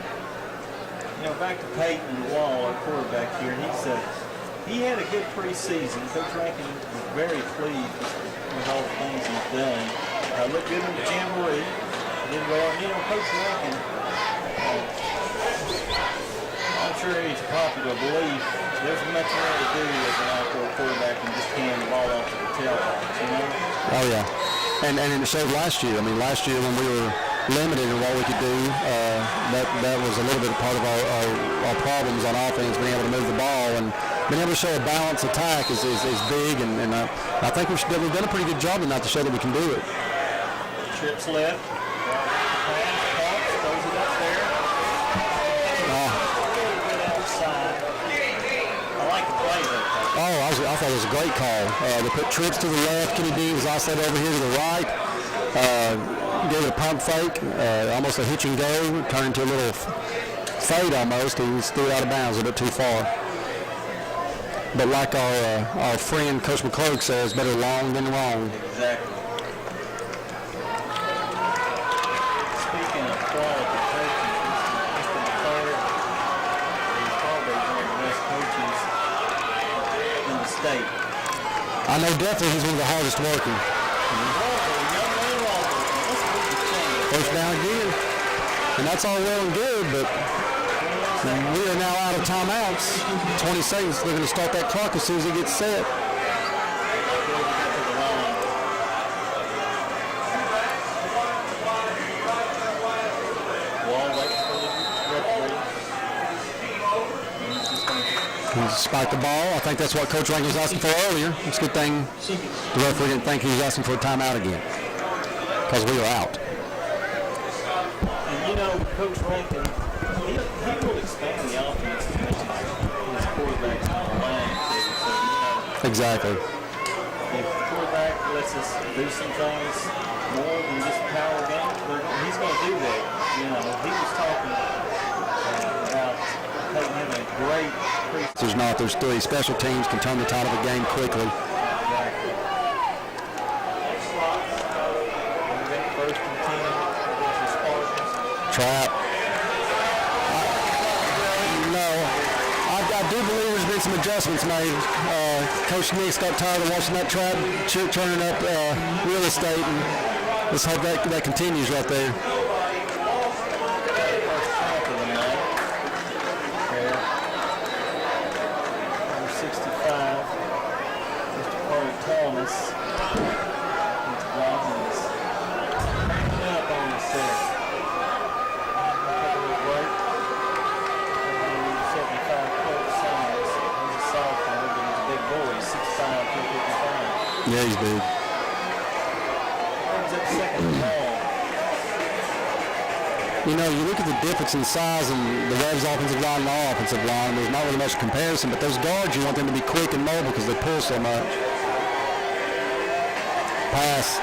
You know, back to Peyton Wall, our quarterback here, he had a good preseason. Coach Rankin was very pleased with all the things he's done. Looked good in the jamboree. Did well. And, you know, Coach Rankin, I'm sure he's popular belief. There's much more to do as an Alcoa quarterback than just hand the ball off to the tailbacks, you know? Oh, yeah. And it showed last year. I mean, last year when we were limited in what we could do, that was a little bit part of our problems on offense, being able to move the ball. And being able to show a balanced attack is big. And I think we've done a pretty good job tonight to show that we can do it. Trips left. Pass, throws it up there. I thought it was a great call. They put trips to the left. Kenny Dean was also over here to the right. Gave it a pump fake, almost a hitch and go, turned into a little fade almost. He was threw it out of bounds a bit too far. But like our friend Coach McClurg says, better long than wrong. Exactly. Speaking of quality coaching, Mr. McClurg is probably one of the best coaches in the state. I know definitely he's one of the hardest working. First down again. And that's all well and good, but we are now out of timeouts. 20 seconds. They're going to start that clock as soon as it gets set. He's spike the ball. I think that's what Coach Rankin was asking for earlier. It's a good thing the referee didn't think he was asking for a timeout again because we were out. And Coach Rankin, he will expand the offense as much as his quarterback's on the line too. So, Exactly. if the quarterback lets us do some things more than just power game, he's going to do that. He was talking about having a great preseason. There's not. There's three. Special teams can turn the tide of a game quickly. First and 10 against the Spartans. Trap. No. I do believe there's been some adjustments made. Coach Nick's got tired of watching that trap turning up real estate, and let's hope that continues right there. Yeah, he's big. You look at the difference in size and the Webb's offensive line and our offensive line. There's not really much comparison, but those guards, you want them to be quick and mobile because they pull so much. Pass.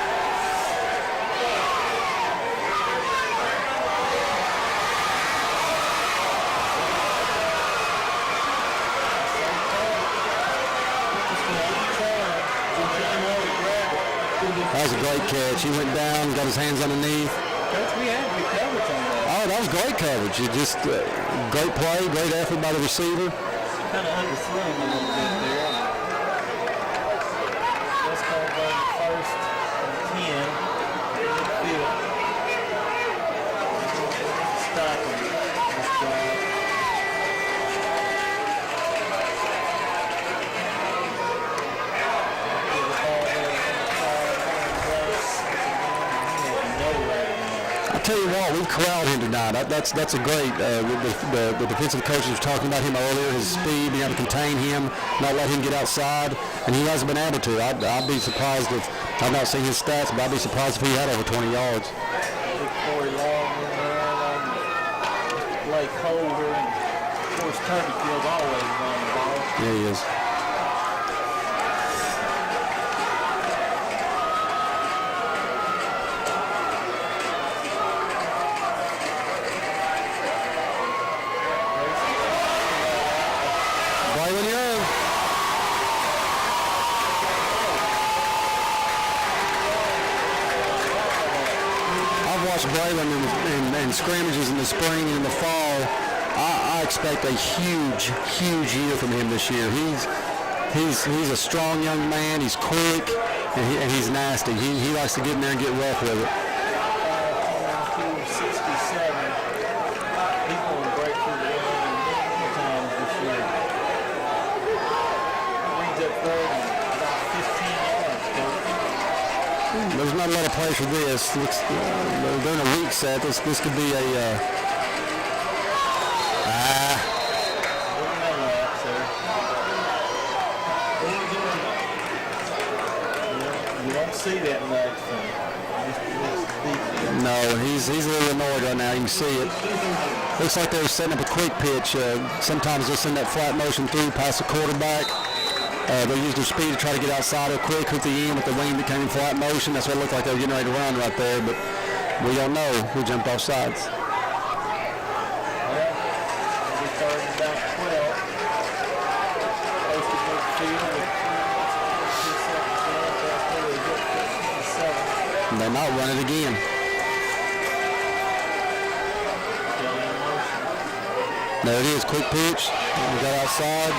That was a great catch. He went down, got his hands underneath. Coach, we had good coverage on that. Oh, that was great coverage. It just great play, great effort by the receiver. Kind of underthrew him a little bit there. Let's call it first and 10. Midfield. Stop him. Let's drive. I tell you what, we've corralled him tonight. That's a great. The defensive coaches were talking about him earlier. His speed, being able to contain him, not let him get outside, and he hasn't been able to. I'd be surprised if I've not seen his stats, but I'd be surprised if he had over 20 yards. Corey Long in there, Blake Holder, and of course Turbyfield's always on the ball. Yeah, he is. Braylon in scrimmages in the spring and in the fall. I expect a huge year from him this year. He's a strong young man. He's quick and he's nasty. He likes to get in there and get rough with it. 67. He's going to break through the line many times this year. Leads up third about 15 yards. There's not a lot of place for this. During a weak set, this could be a You don't see that much from no, he's a little annoyed right now. You can see it. Looks like they're setting up a quick pitch. Sometimes they'll send that flat motion through past the quarterback. They'll use their speed to try to get outside real quick, hook the end with the wing that came in flat motion. That's what it looked like they were getting ready to run right there, but we don't know. We jumped off sides. Well, we started about 12. Posted midfield with 2 seconds left. That's really good. 7. And they might run it again. There it is, quick pitch. We got outside.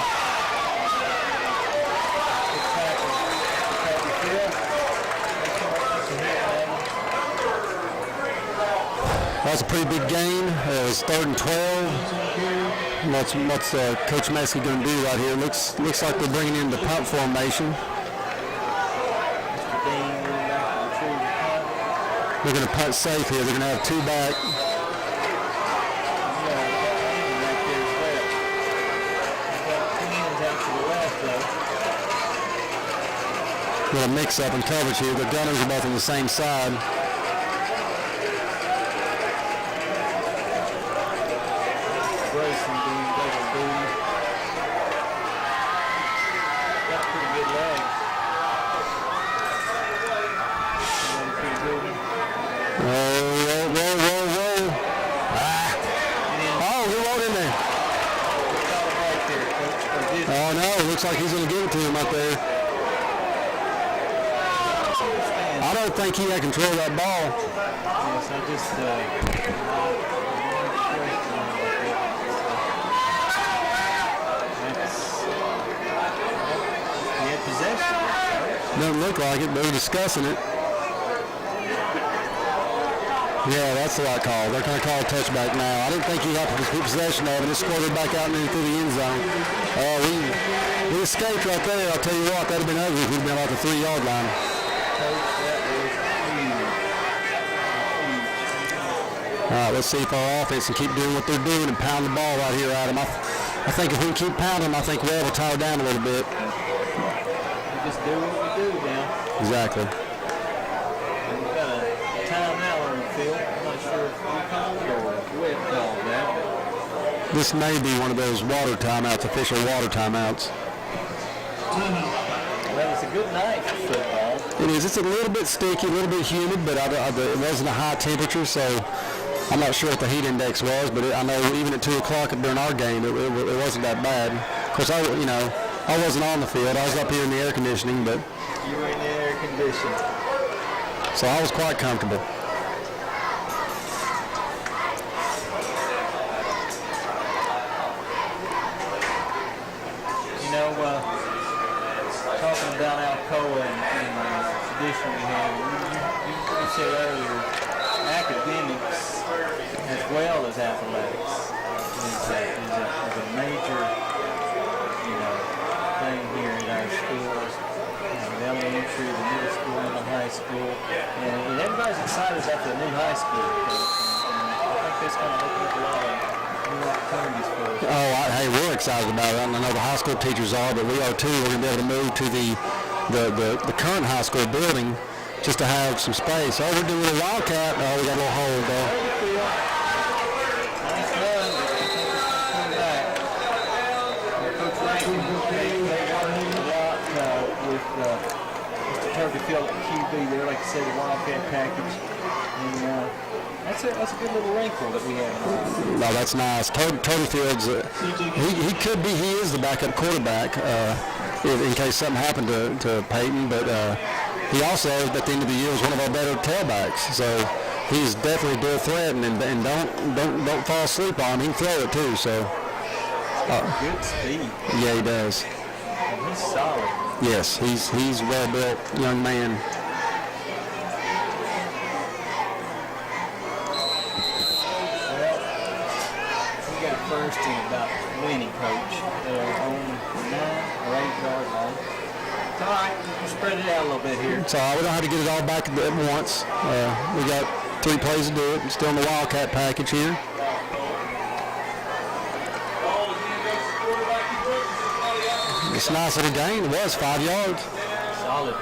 That's a pretty big gain. It's 3rd and 12. What's Coach Maskey going to do right here? Looks like they're bringing in the punt formation. They're going to punt safe here. They're going to have 2 back. little mix-up in coverage here. The gunners are both on the same side. Grayson doing double duty. Got a pretty good leg. Pretty good. Whoa. Oh, he won't in there. Oh, no, looks like he's going to give it to him up there. I don't think he had control of that ball. Yes, I just... he had possession. Doesn't look like it, but we're discussing it. Yeah, that's the right call. They're going to call a touchback now. I didn't think he had possession of it. Just scored it back out and through the end zone. We escaped right there. I'll tell you what, that would have been ugly if we'd been about the 3-yard line. All right, let's see if our offense can keep doing what they're doing and pound the ball right here at them. I think if we can keep pounding, I think Webb will tire down a little bit. We just do what we do now. Exactly. We've got a timeout on the field. I'm not sure if we called it or if Webb called that. This may be one of those water timeouts, official water timeouts. Well, it's a good night for football. It is. It's a little bit sticky, a little bit humid, but it wasn't a high temperature, so I'm not sure what the heat index was, but I know even at 2 o'clock during our game, it wasn't that bad. Of course, I wasn't on the field. I was up here in the air conditioning, but you were in the air conditioning, so I was quite comfortable. Talking about Alcoa and the tradition we have, you said earlier, academics as well as athletics is a major, thing here at our schools. The elementary, the middle school, and the high school, and everybody's excited about the new high school. And I think that's going to open up a lot of new opportunities for us. Hey, we're excited about it. I know the high school teachers are, but we are too. We're going to be able to move to the current high school building just to have some space. Oh, we're doing a wildcat. Oh, we got a little hold there. Nice run, but I think it's going to come back. Coach Rankin, they worked a lot with Mr. Turkeyfield at QB there, like I said, the wildcat package. And that's a good little wrinkle that we have. No, that's nice. Turtlefield's, he is the backup quarterback in case something happened to Peyton, but he also, at the end of the year, was one of our better tailbacks. So he's definitely a dual threat, and don't fall asleep on him. He can throw it too. So good speed. Yeah, he does. And he's solid. Yes, he's a well-built young man. First and about 20, Coach. On 9 or 8-yard line. It's all right. We'll spread it out a little bit here. So we don't have to get it all back at once. We got 3 plays to do it. Still in the Wildcat package here. It's a nice little gain. It was 5 yards. Solid.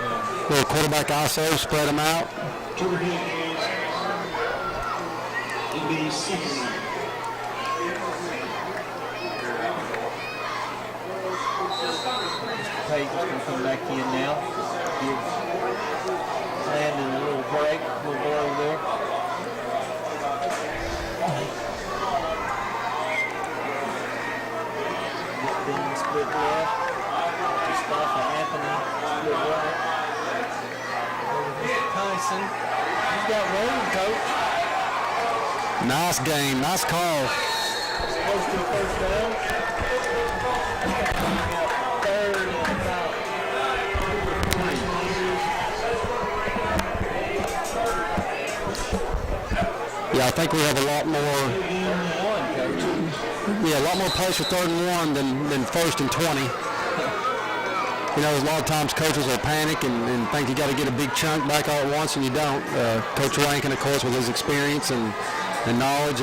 Little quarterback ISO, spread them out. Peyton's going to come back in now. Give Landon a little break, a little blow there. Being split left. Just off of Anthony, split right. Tyson. He's got room, Coach. Nice game, nice call. Close to a first down. Third and about 3. Yeah, I think we have a lot more. 1, Coach. Yeah, a lot more plays for 3rd and 1 than 1st and 20. A lot of times coaches will panic and think you got to get a big chunk back all at once, and you don't. Coach Rankin, of course, with his experience and knowledge,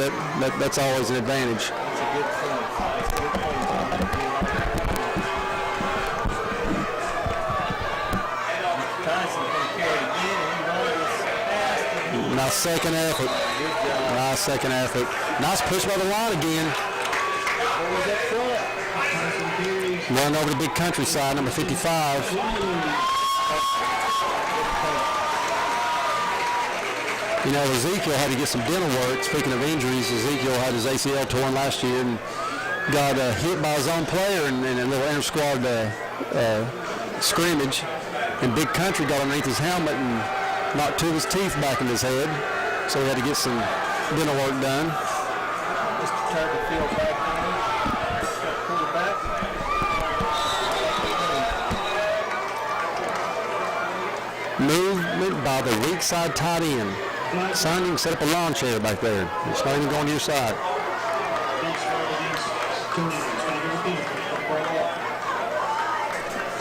that's always an advantage. That's a good point. That's a good point. Nice second effort. Nice second effort. Nice push by the line again. What was that front? Run over the big countryside, number 55. You know, Ezekiel had to get some dental work. Speaking of injuries, Ezekiel had his ACL torn last year and got hit by his own player in a little inter-squad scrimmage. And Big Country got underneath his helmet and knocked two of his teeth back in his head. So he had to get some dental work done. Just turned the field back in. Pull it back. Movement by the weak side tight end. Son, you can set up a lawn chair back there. It's not even going to your side.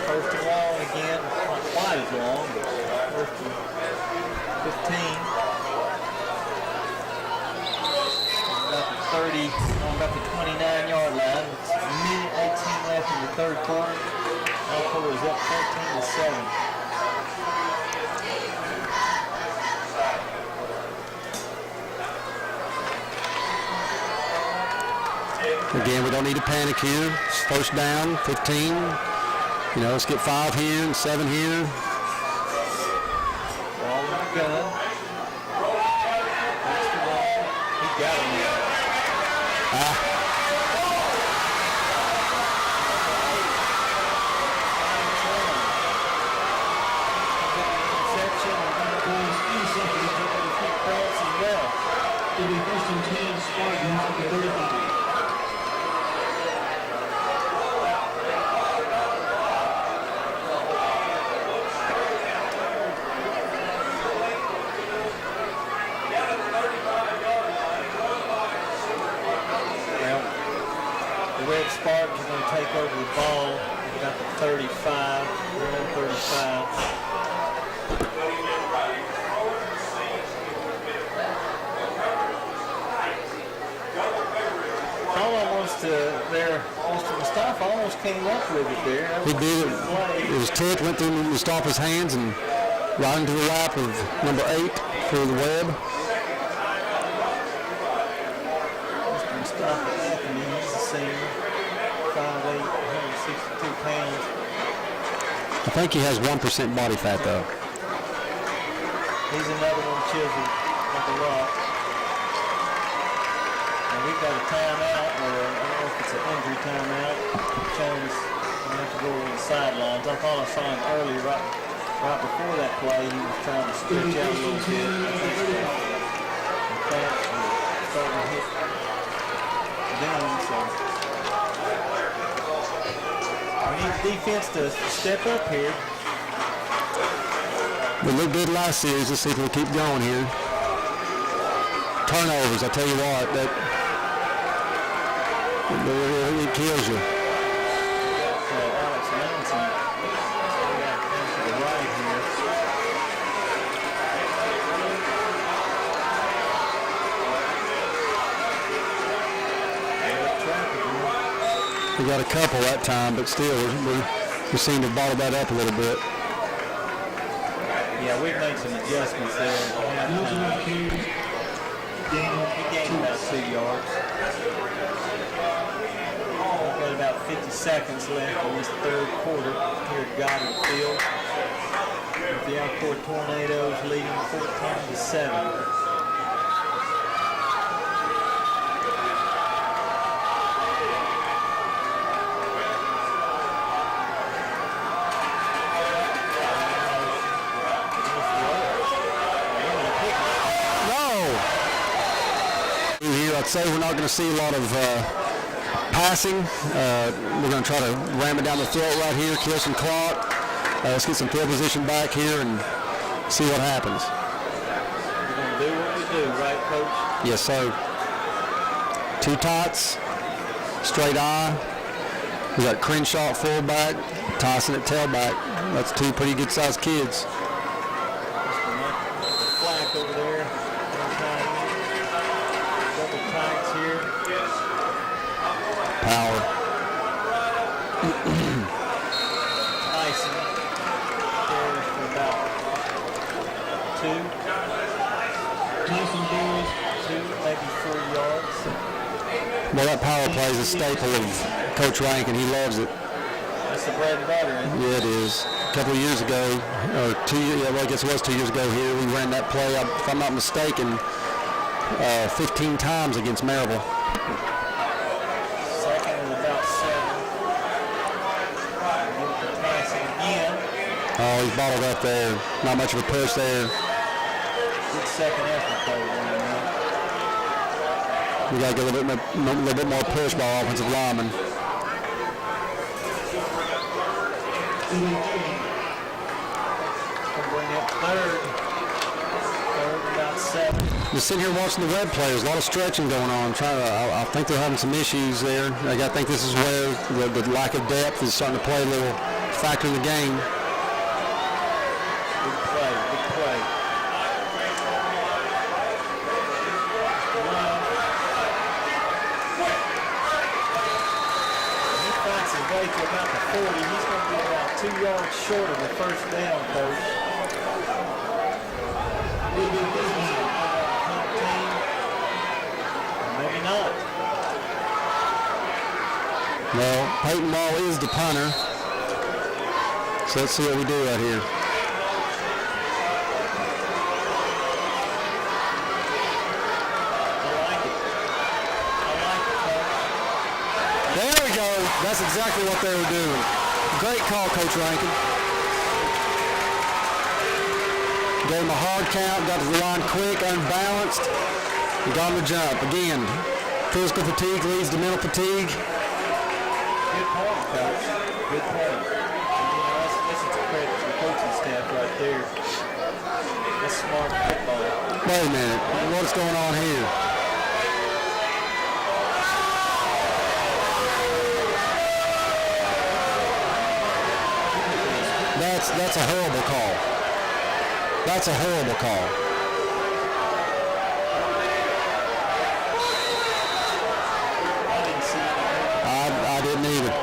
First and long again. Not quite as long, but first and 15. About the 30, about the 29-yard line. It's a minute 18 left in the third quarter. Alcoa is up 14-7. Again, we don't need to panic here. It's first down, 15. You know, let's get 5 here and 7 here. Ball in the gun. That's the ball. He got him. Interception. Cross as well. It'll be first and 10, Spartans at the 35. Webb Spartans are going to take over the ball. They've got the 35. They're on 35. Mr. Mustafa almost came up with it there. He did it. It was tipped, went through Mustafa's hands and right into the lap of number 8 for the Webb. Mr. Mustafa Anthony, he's a senior, 5'8", 162 pounds. I think he has 1% body fat though. He's another one chiseled like a rock. And we've got a timeout, or I don't know if it's an injury timeout. Jones will have to go over the sidelines. I thought I saw him earlier, right before that play. He was trying to stretch out a little bit. I think the fat was starting to hit down, so we need the defense to step up here. We looked good last series. Let's see if we'll keep going here. Turnovers, I tell you what, it kills you. Alex Manson to the right here. We got a couple that time, but still, we seem to have bottled that up a little bit. Yeah, we've made some adjustments there. He gained about 2 yards. We've got about 50 seconds left in this third quarter here at Goddard Field. With the Alcoa Tornadoes leading 14-7. I'd say we're not going to see a lot of passing. We're going to try to ram it down the throat right here, kill some clock. Let's get some field position back here and see what happens. We're going to do what we do, right, Coach? Yes, sir. 2 tots, straight eye. We got Crenshaw at fullback, Tyson at tailback. That's 2 pretty good-sized kids. Flack over there. Double tights here. Power. Tyson carries for about 2. Well, that power play is a staple of Coach Rankin. He loves it. That's the bread and butter, isn't it? Yeah, it is. A couple of years ago, or 2 years, well, I guess it was 2 years ago here, we ran that play, if I'm not mistaken, 15 times against Maryville. Second and about 7. Give the passing again. Oh, he's bottled up there. Not much of a push there. Good second effort, though. We got to get a little bit more push by our offensive linemen. Bring up third. Third about 7. Just sitting here watching the Webb players, a lot of stretching going on. I think they're having some issues there. I think this is where the lack of depth is starting to play a little factor in the game. Good play, good play. He finds his way to about the 40. He's going to be about 2 yards short of the first down, Coach. Maybe not. Well, Peyton Ball is the punter. So let's see what we do out here. There we go. That's exactly what they were doing. Great call, Coach Rankin. Gave him a hard count, got to the line quick, unbalanced, and got him to jump. Again, physical fatigue leads to mental fatigue. Good call, Coach. Good play. That's a credit to the coaching staff right there. That's smart football. Wait a minute. What's going on here? That's a horrible call. That's a horrible call. I didn't see it. I didn't either.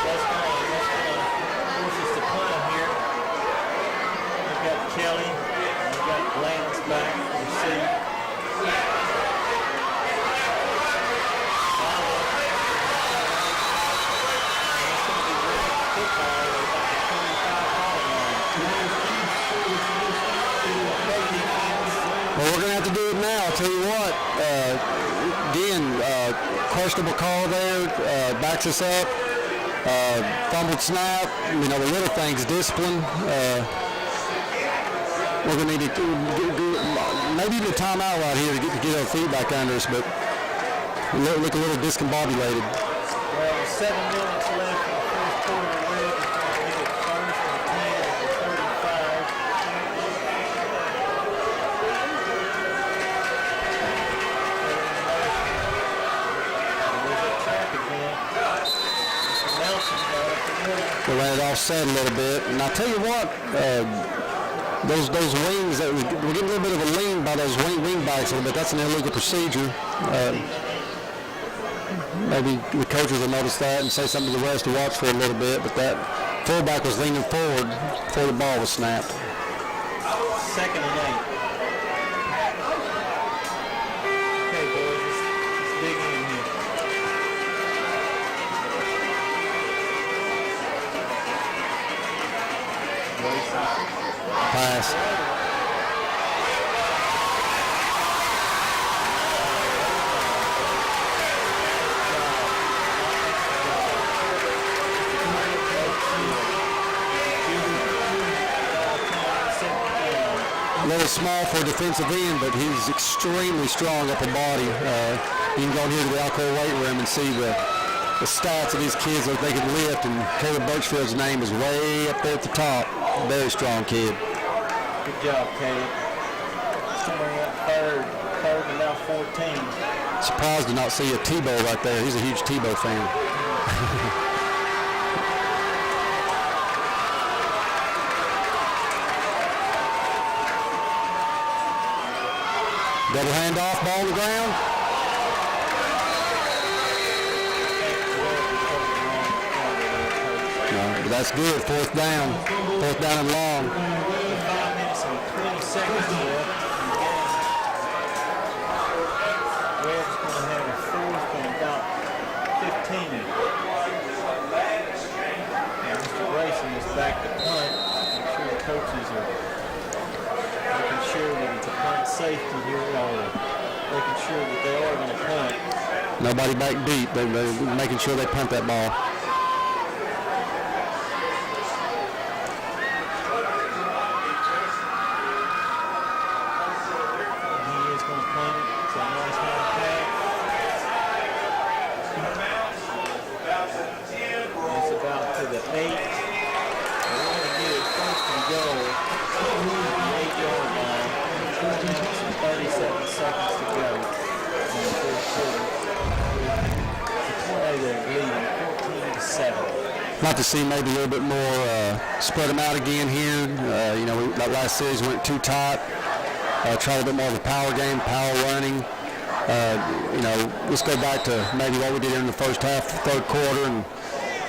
That's force us to punt here. We've got Kelly. We've got Lance back. Receive. Well, we're going to have to do it now. I'll tell you what. Again, questionable call there. Backs us up. Fumbled snap. You know, the little things, discipline. We're going to need to maybe do a timeout right here to get our feet back under us, but look a little discombobulated. Well, 7 minutes left in the first quarter. Webb is going to get it first and 10 at the 35. There's a track again. Nelson got it. We ran it offset a little bit, and I'll tell you what, those wings, we're getting a little bit of a lean by those wing backs a little bit. That's an illegal procedure. Maybe the coaches will notice that and say something to the rest to watch for a little bit, but that fullback was leaning forward before the ball was snapped. 2nd and 8. Okay, boys, let's dig in here. Pass. A little small for a defensive end, but he's extremely strong upper body. You can go here to the Alcoa weight room and see the stats of these kids that they can lift, and Caleb Birchfield's name is way up there at the top. Very strong kid. Good job, Caleb. Somewhere up third and now 14. Surprised to not see a Tebow right there. He's a huge Tebow fan. Double handoff, ball on the ground. No, That's good. Fourth down and long. 5 minutes and 20 seconds left in the game. Webb's going to have a fourth and about 15. And Mr. Grayson is back to punt. I'm sure the coaches are making sure that it's a punt safety here, or making sure that they are going to punt. Nobody back deep. They're making sure they punt that ball. He is going to punt it. It's a nice high pass. It's about to the 8. We're going to get it first and goal. The 8-yard line. 4 minutes and 37 seconds to go in the fourth quarter. The Tornado leading 14-7. Like to see maybe a little bit more, spread them out again here. That last series went too tight. Try a bit more of a power game, power running. Let's go back to maybe what we did in the first half, third quarter, and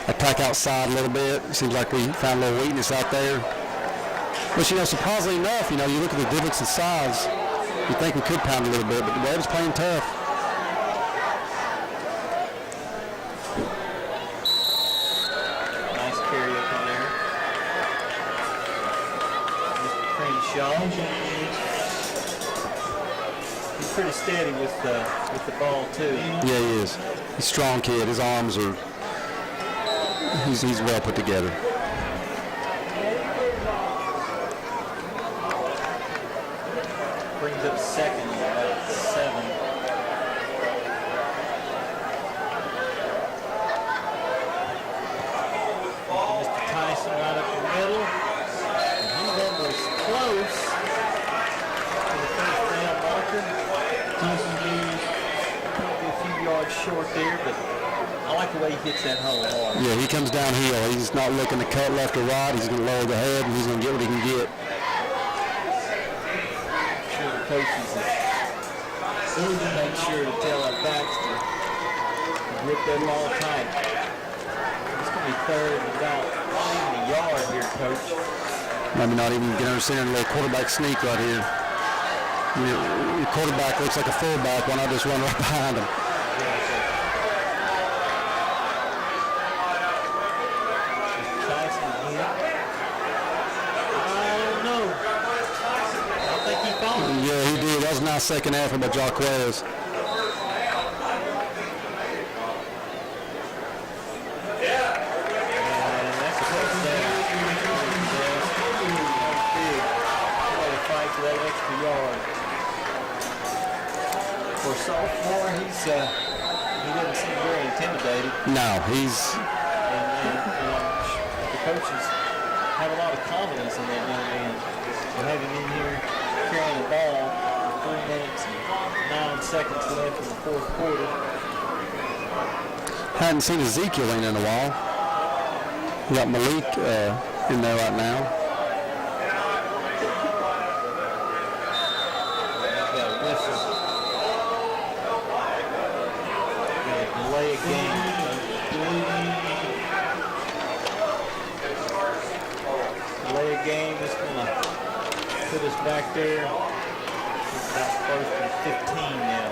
attack outside a little bit. It seems like we found a little weakness out there. But, surprisingly enough, you look at the difference in size. You think we could pound a little bit, but the Webb's playing tough. Nice carry up in there. Mr. Crenshaw. He's pretty steady with the ball too. Yeah, he is. He's a strong kid. His arms are. He's well put together. Brings up second and about 7. Mr. Tyson right up the middle. And he was close to the first down marker. Tyson is probably a few yards short there, but I like the way he hits that hole hard. Yeah, he comes downhill. He's not looking to cut left or right. He's going to lower the head, and he's going to get what he can get. Coaches make sure to tell our backs to grip that ball tight. It's going to be third and about not even a yard here, Coach. Maybe not even get under center and a little quarterback sneak right here. Your quarterback looks like a fullback. Why not just run right behind him? Tyson again. I don't know. I think he followed. Yeah, he did. That was a nice second effort by Jaquez. And that's a touchdown. Big. What a fight for that extra yard. For a sophomore, he doesn't seem very intimidated. No, And the coaches have a lot of confidence in that young man. To have him in here carrying the ball with 3 minutes and 9 seconds left in the fourth quarter. hadn't seen Ezekiel in a while. We got Malik in there right now. Delay a game. Delay a game is going to put us back there. It's about first and 15 now.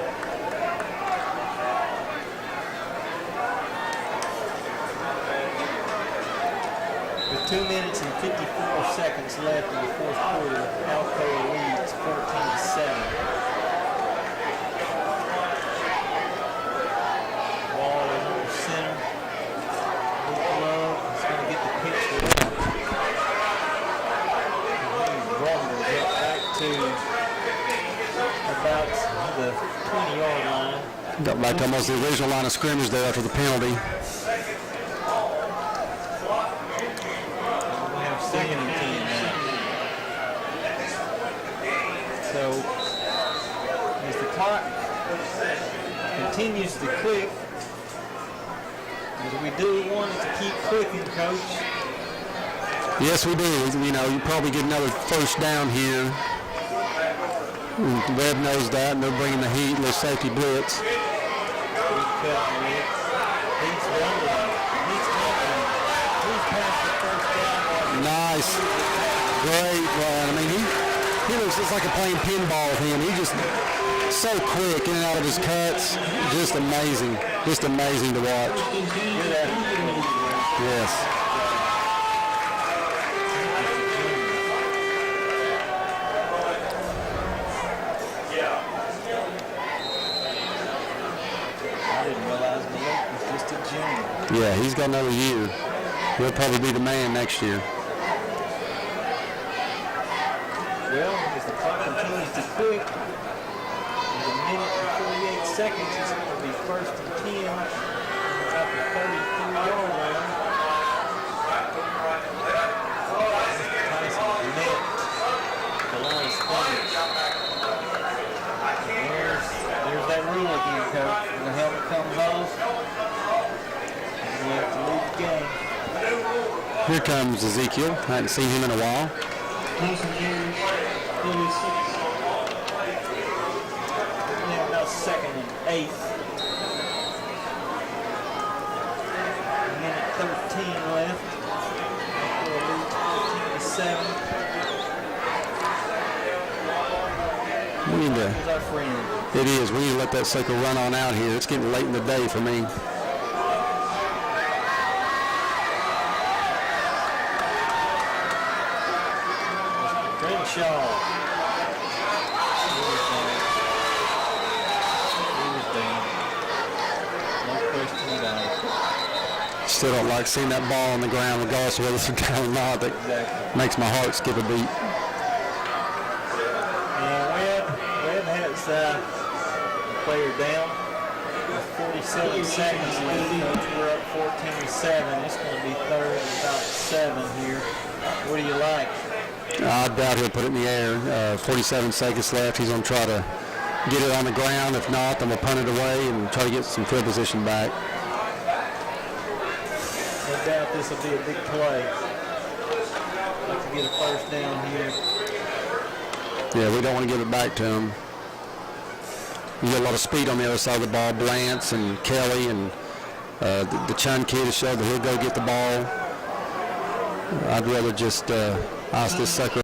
With 2 minutes and 54 seconds left in the fourth quarter, Alcoa leads 14-7. About the 20-yard line. Got back to almost the original line of scrimmage there after the penalty. We have second and 10 now. So as the clock continues to click, as we do want it to keep clicking, Coach. Yes, we do. You know, you probably get another first down here. Webb knows that, and they're bringing the heat, little safety blitz. He's running. He's coming. He's pass for first down. Nice. Great run. I mean, he looks just like playing pinball with him. He just so quick in and out of his cuts. Just amazing. Just amazing to watch. Good attitude. Yes. I didn't realize Malik was just a junior. Yeah, he's got another year. He'll probably be the man next year. Well, as the clock continues to tick, with a minute and 48 seconds, it's going to be first and 10 at the 33-yard line. Tyson met the line of scrimmage. There's that rule again, Coach. When the helmet comes off, you have to leave the game. Here comes Ezekiel. I hadn't seen him in a while. Motion carries. 36. Now about second and 8. Minute 13 left. We'll lead 14-7. We need to, Here's our friend. it is. We need to let that sucker run on out here. It's getting late in the day for me. Crenshaw. He was down. No question about it. Still don't like seeing that ball on the ground, regardless of whether it's down or not. That Exactly. makes my heart skip a beat. And Webb has the player down with 47 seconds left. We're up 14-7. It's going to be third and about 7 here. What do you like? I doubt he'll put it in the air. 47 seconds left. He's going to try to get it on the ground. If not, then we'll punt it away and try to get some field position back. No doubt this will be a big play. Like to get a first down here. Yeah, we don't want to give it back to him. You got a lot of speed on the other side of the ball. Blance and Kelly and the Chun kid has showed that he'll go get the ball. I'd rather just ice this sucker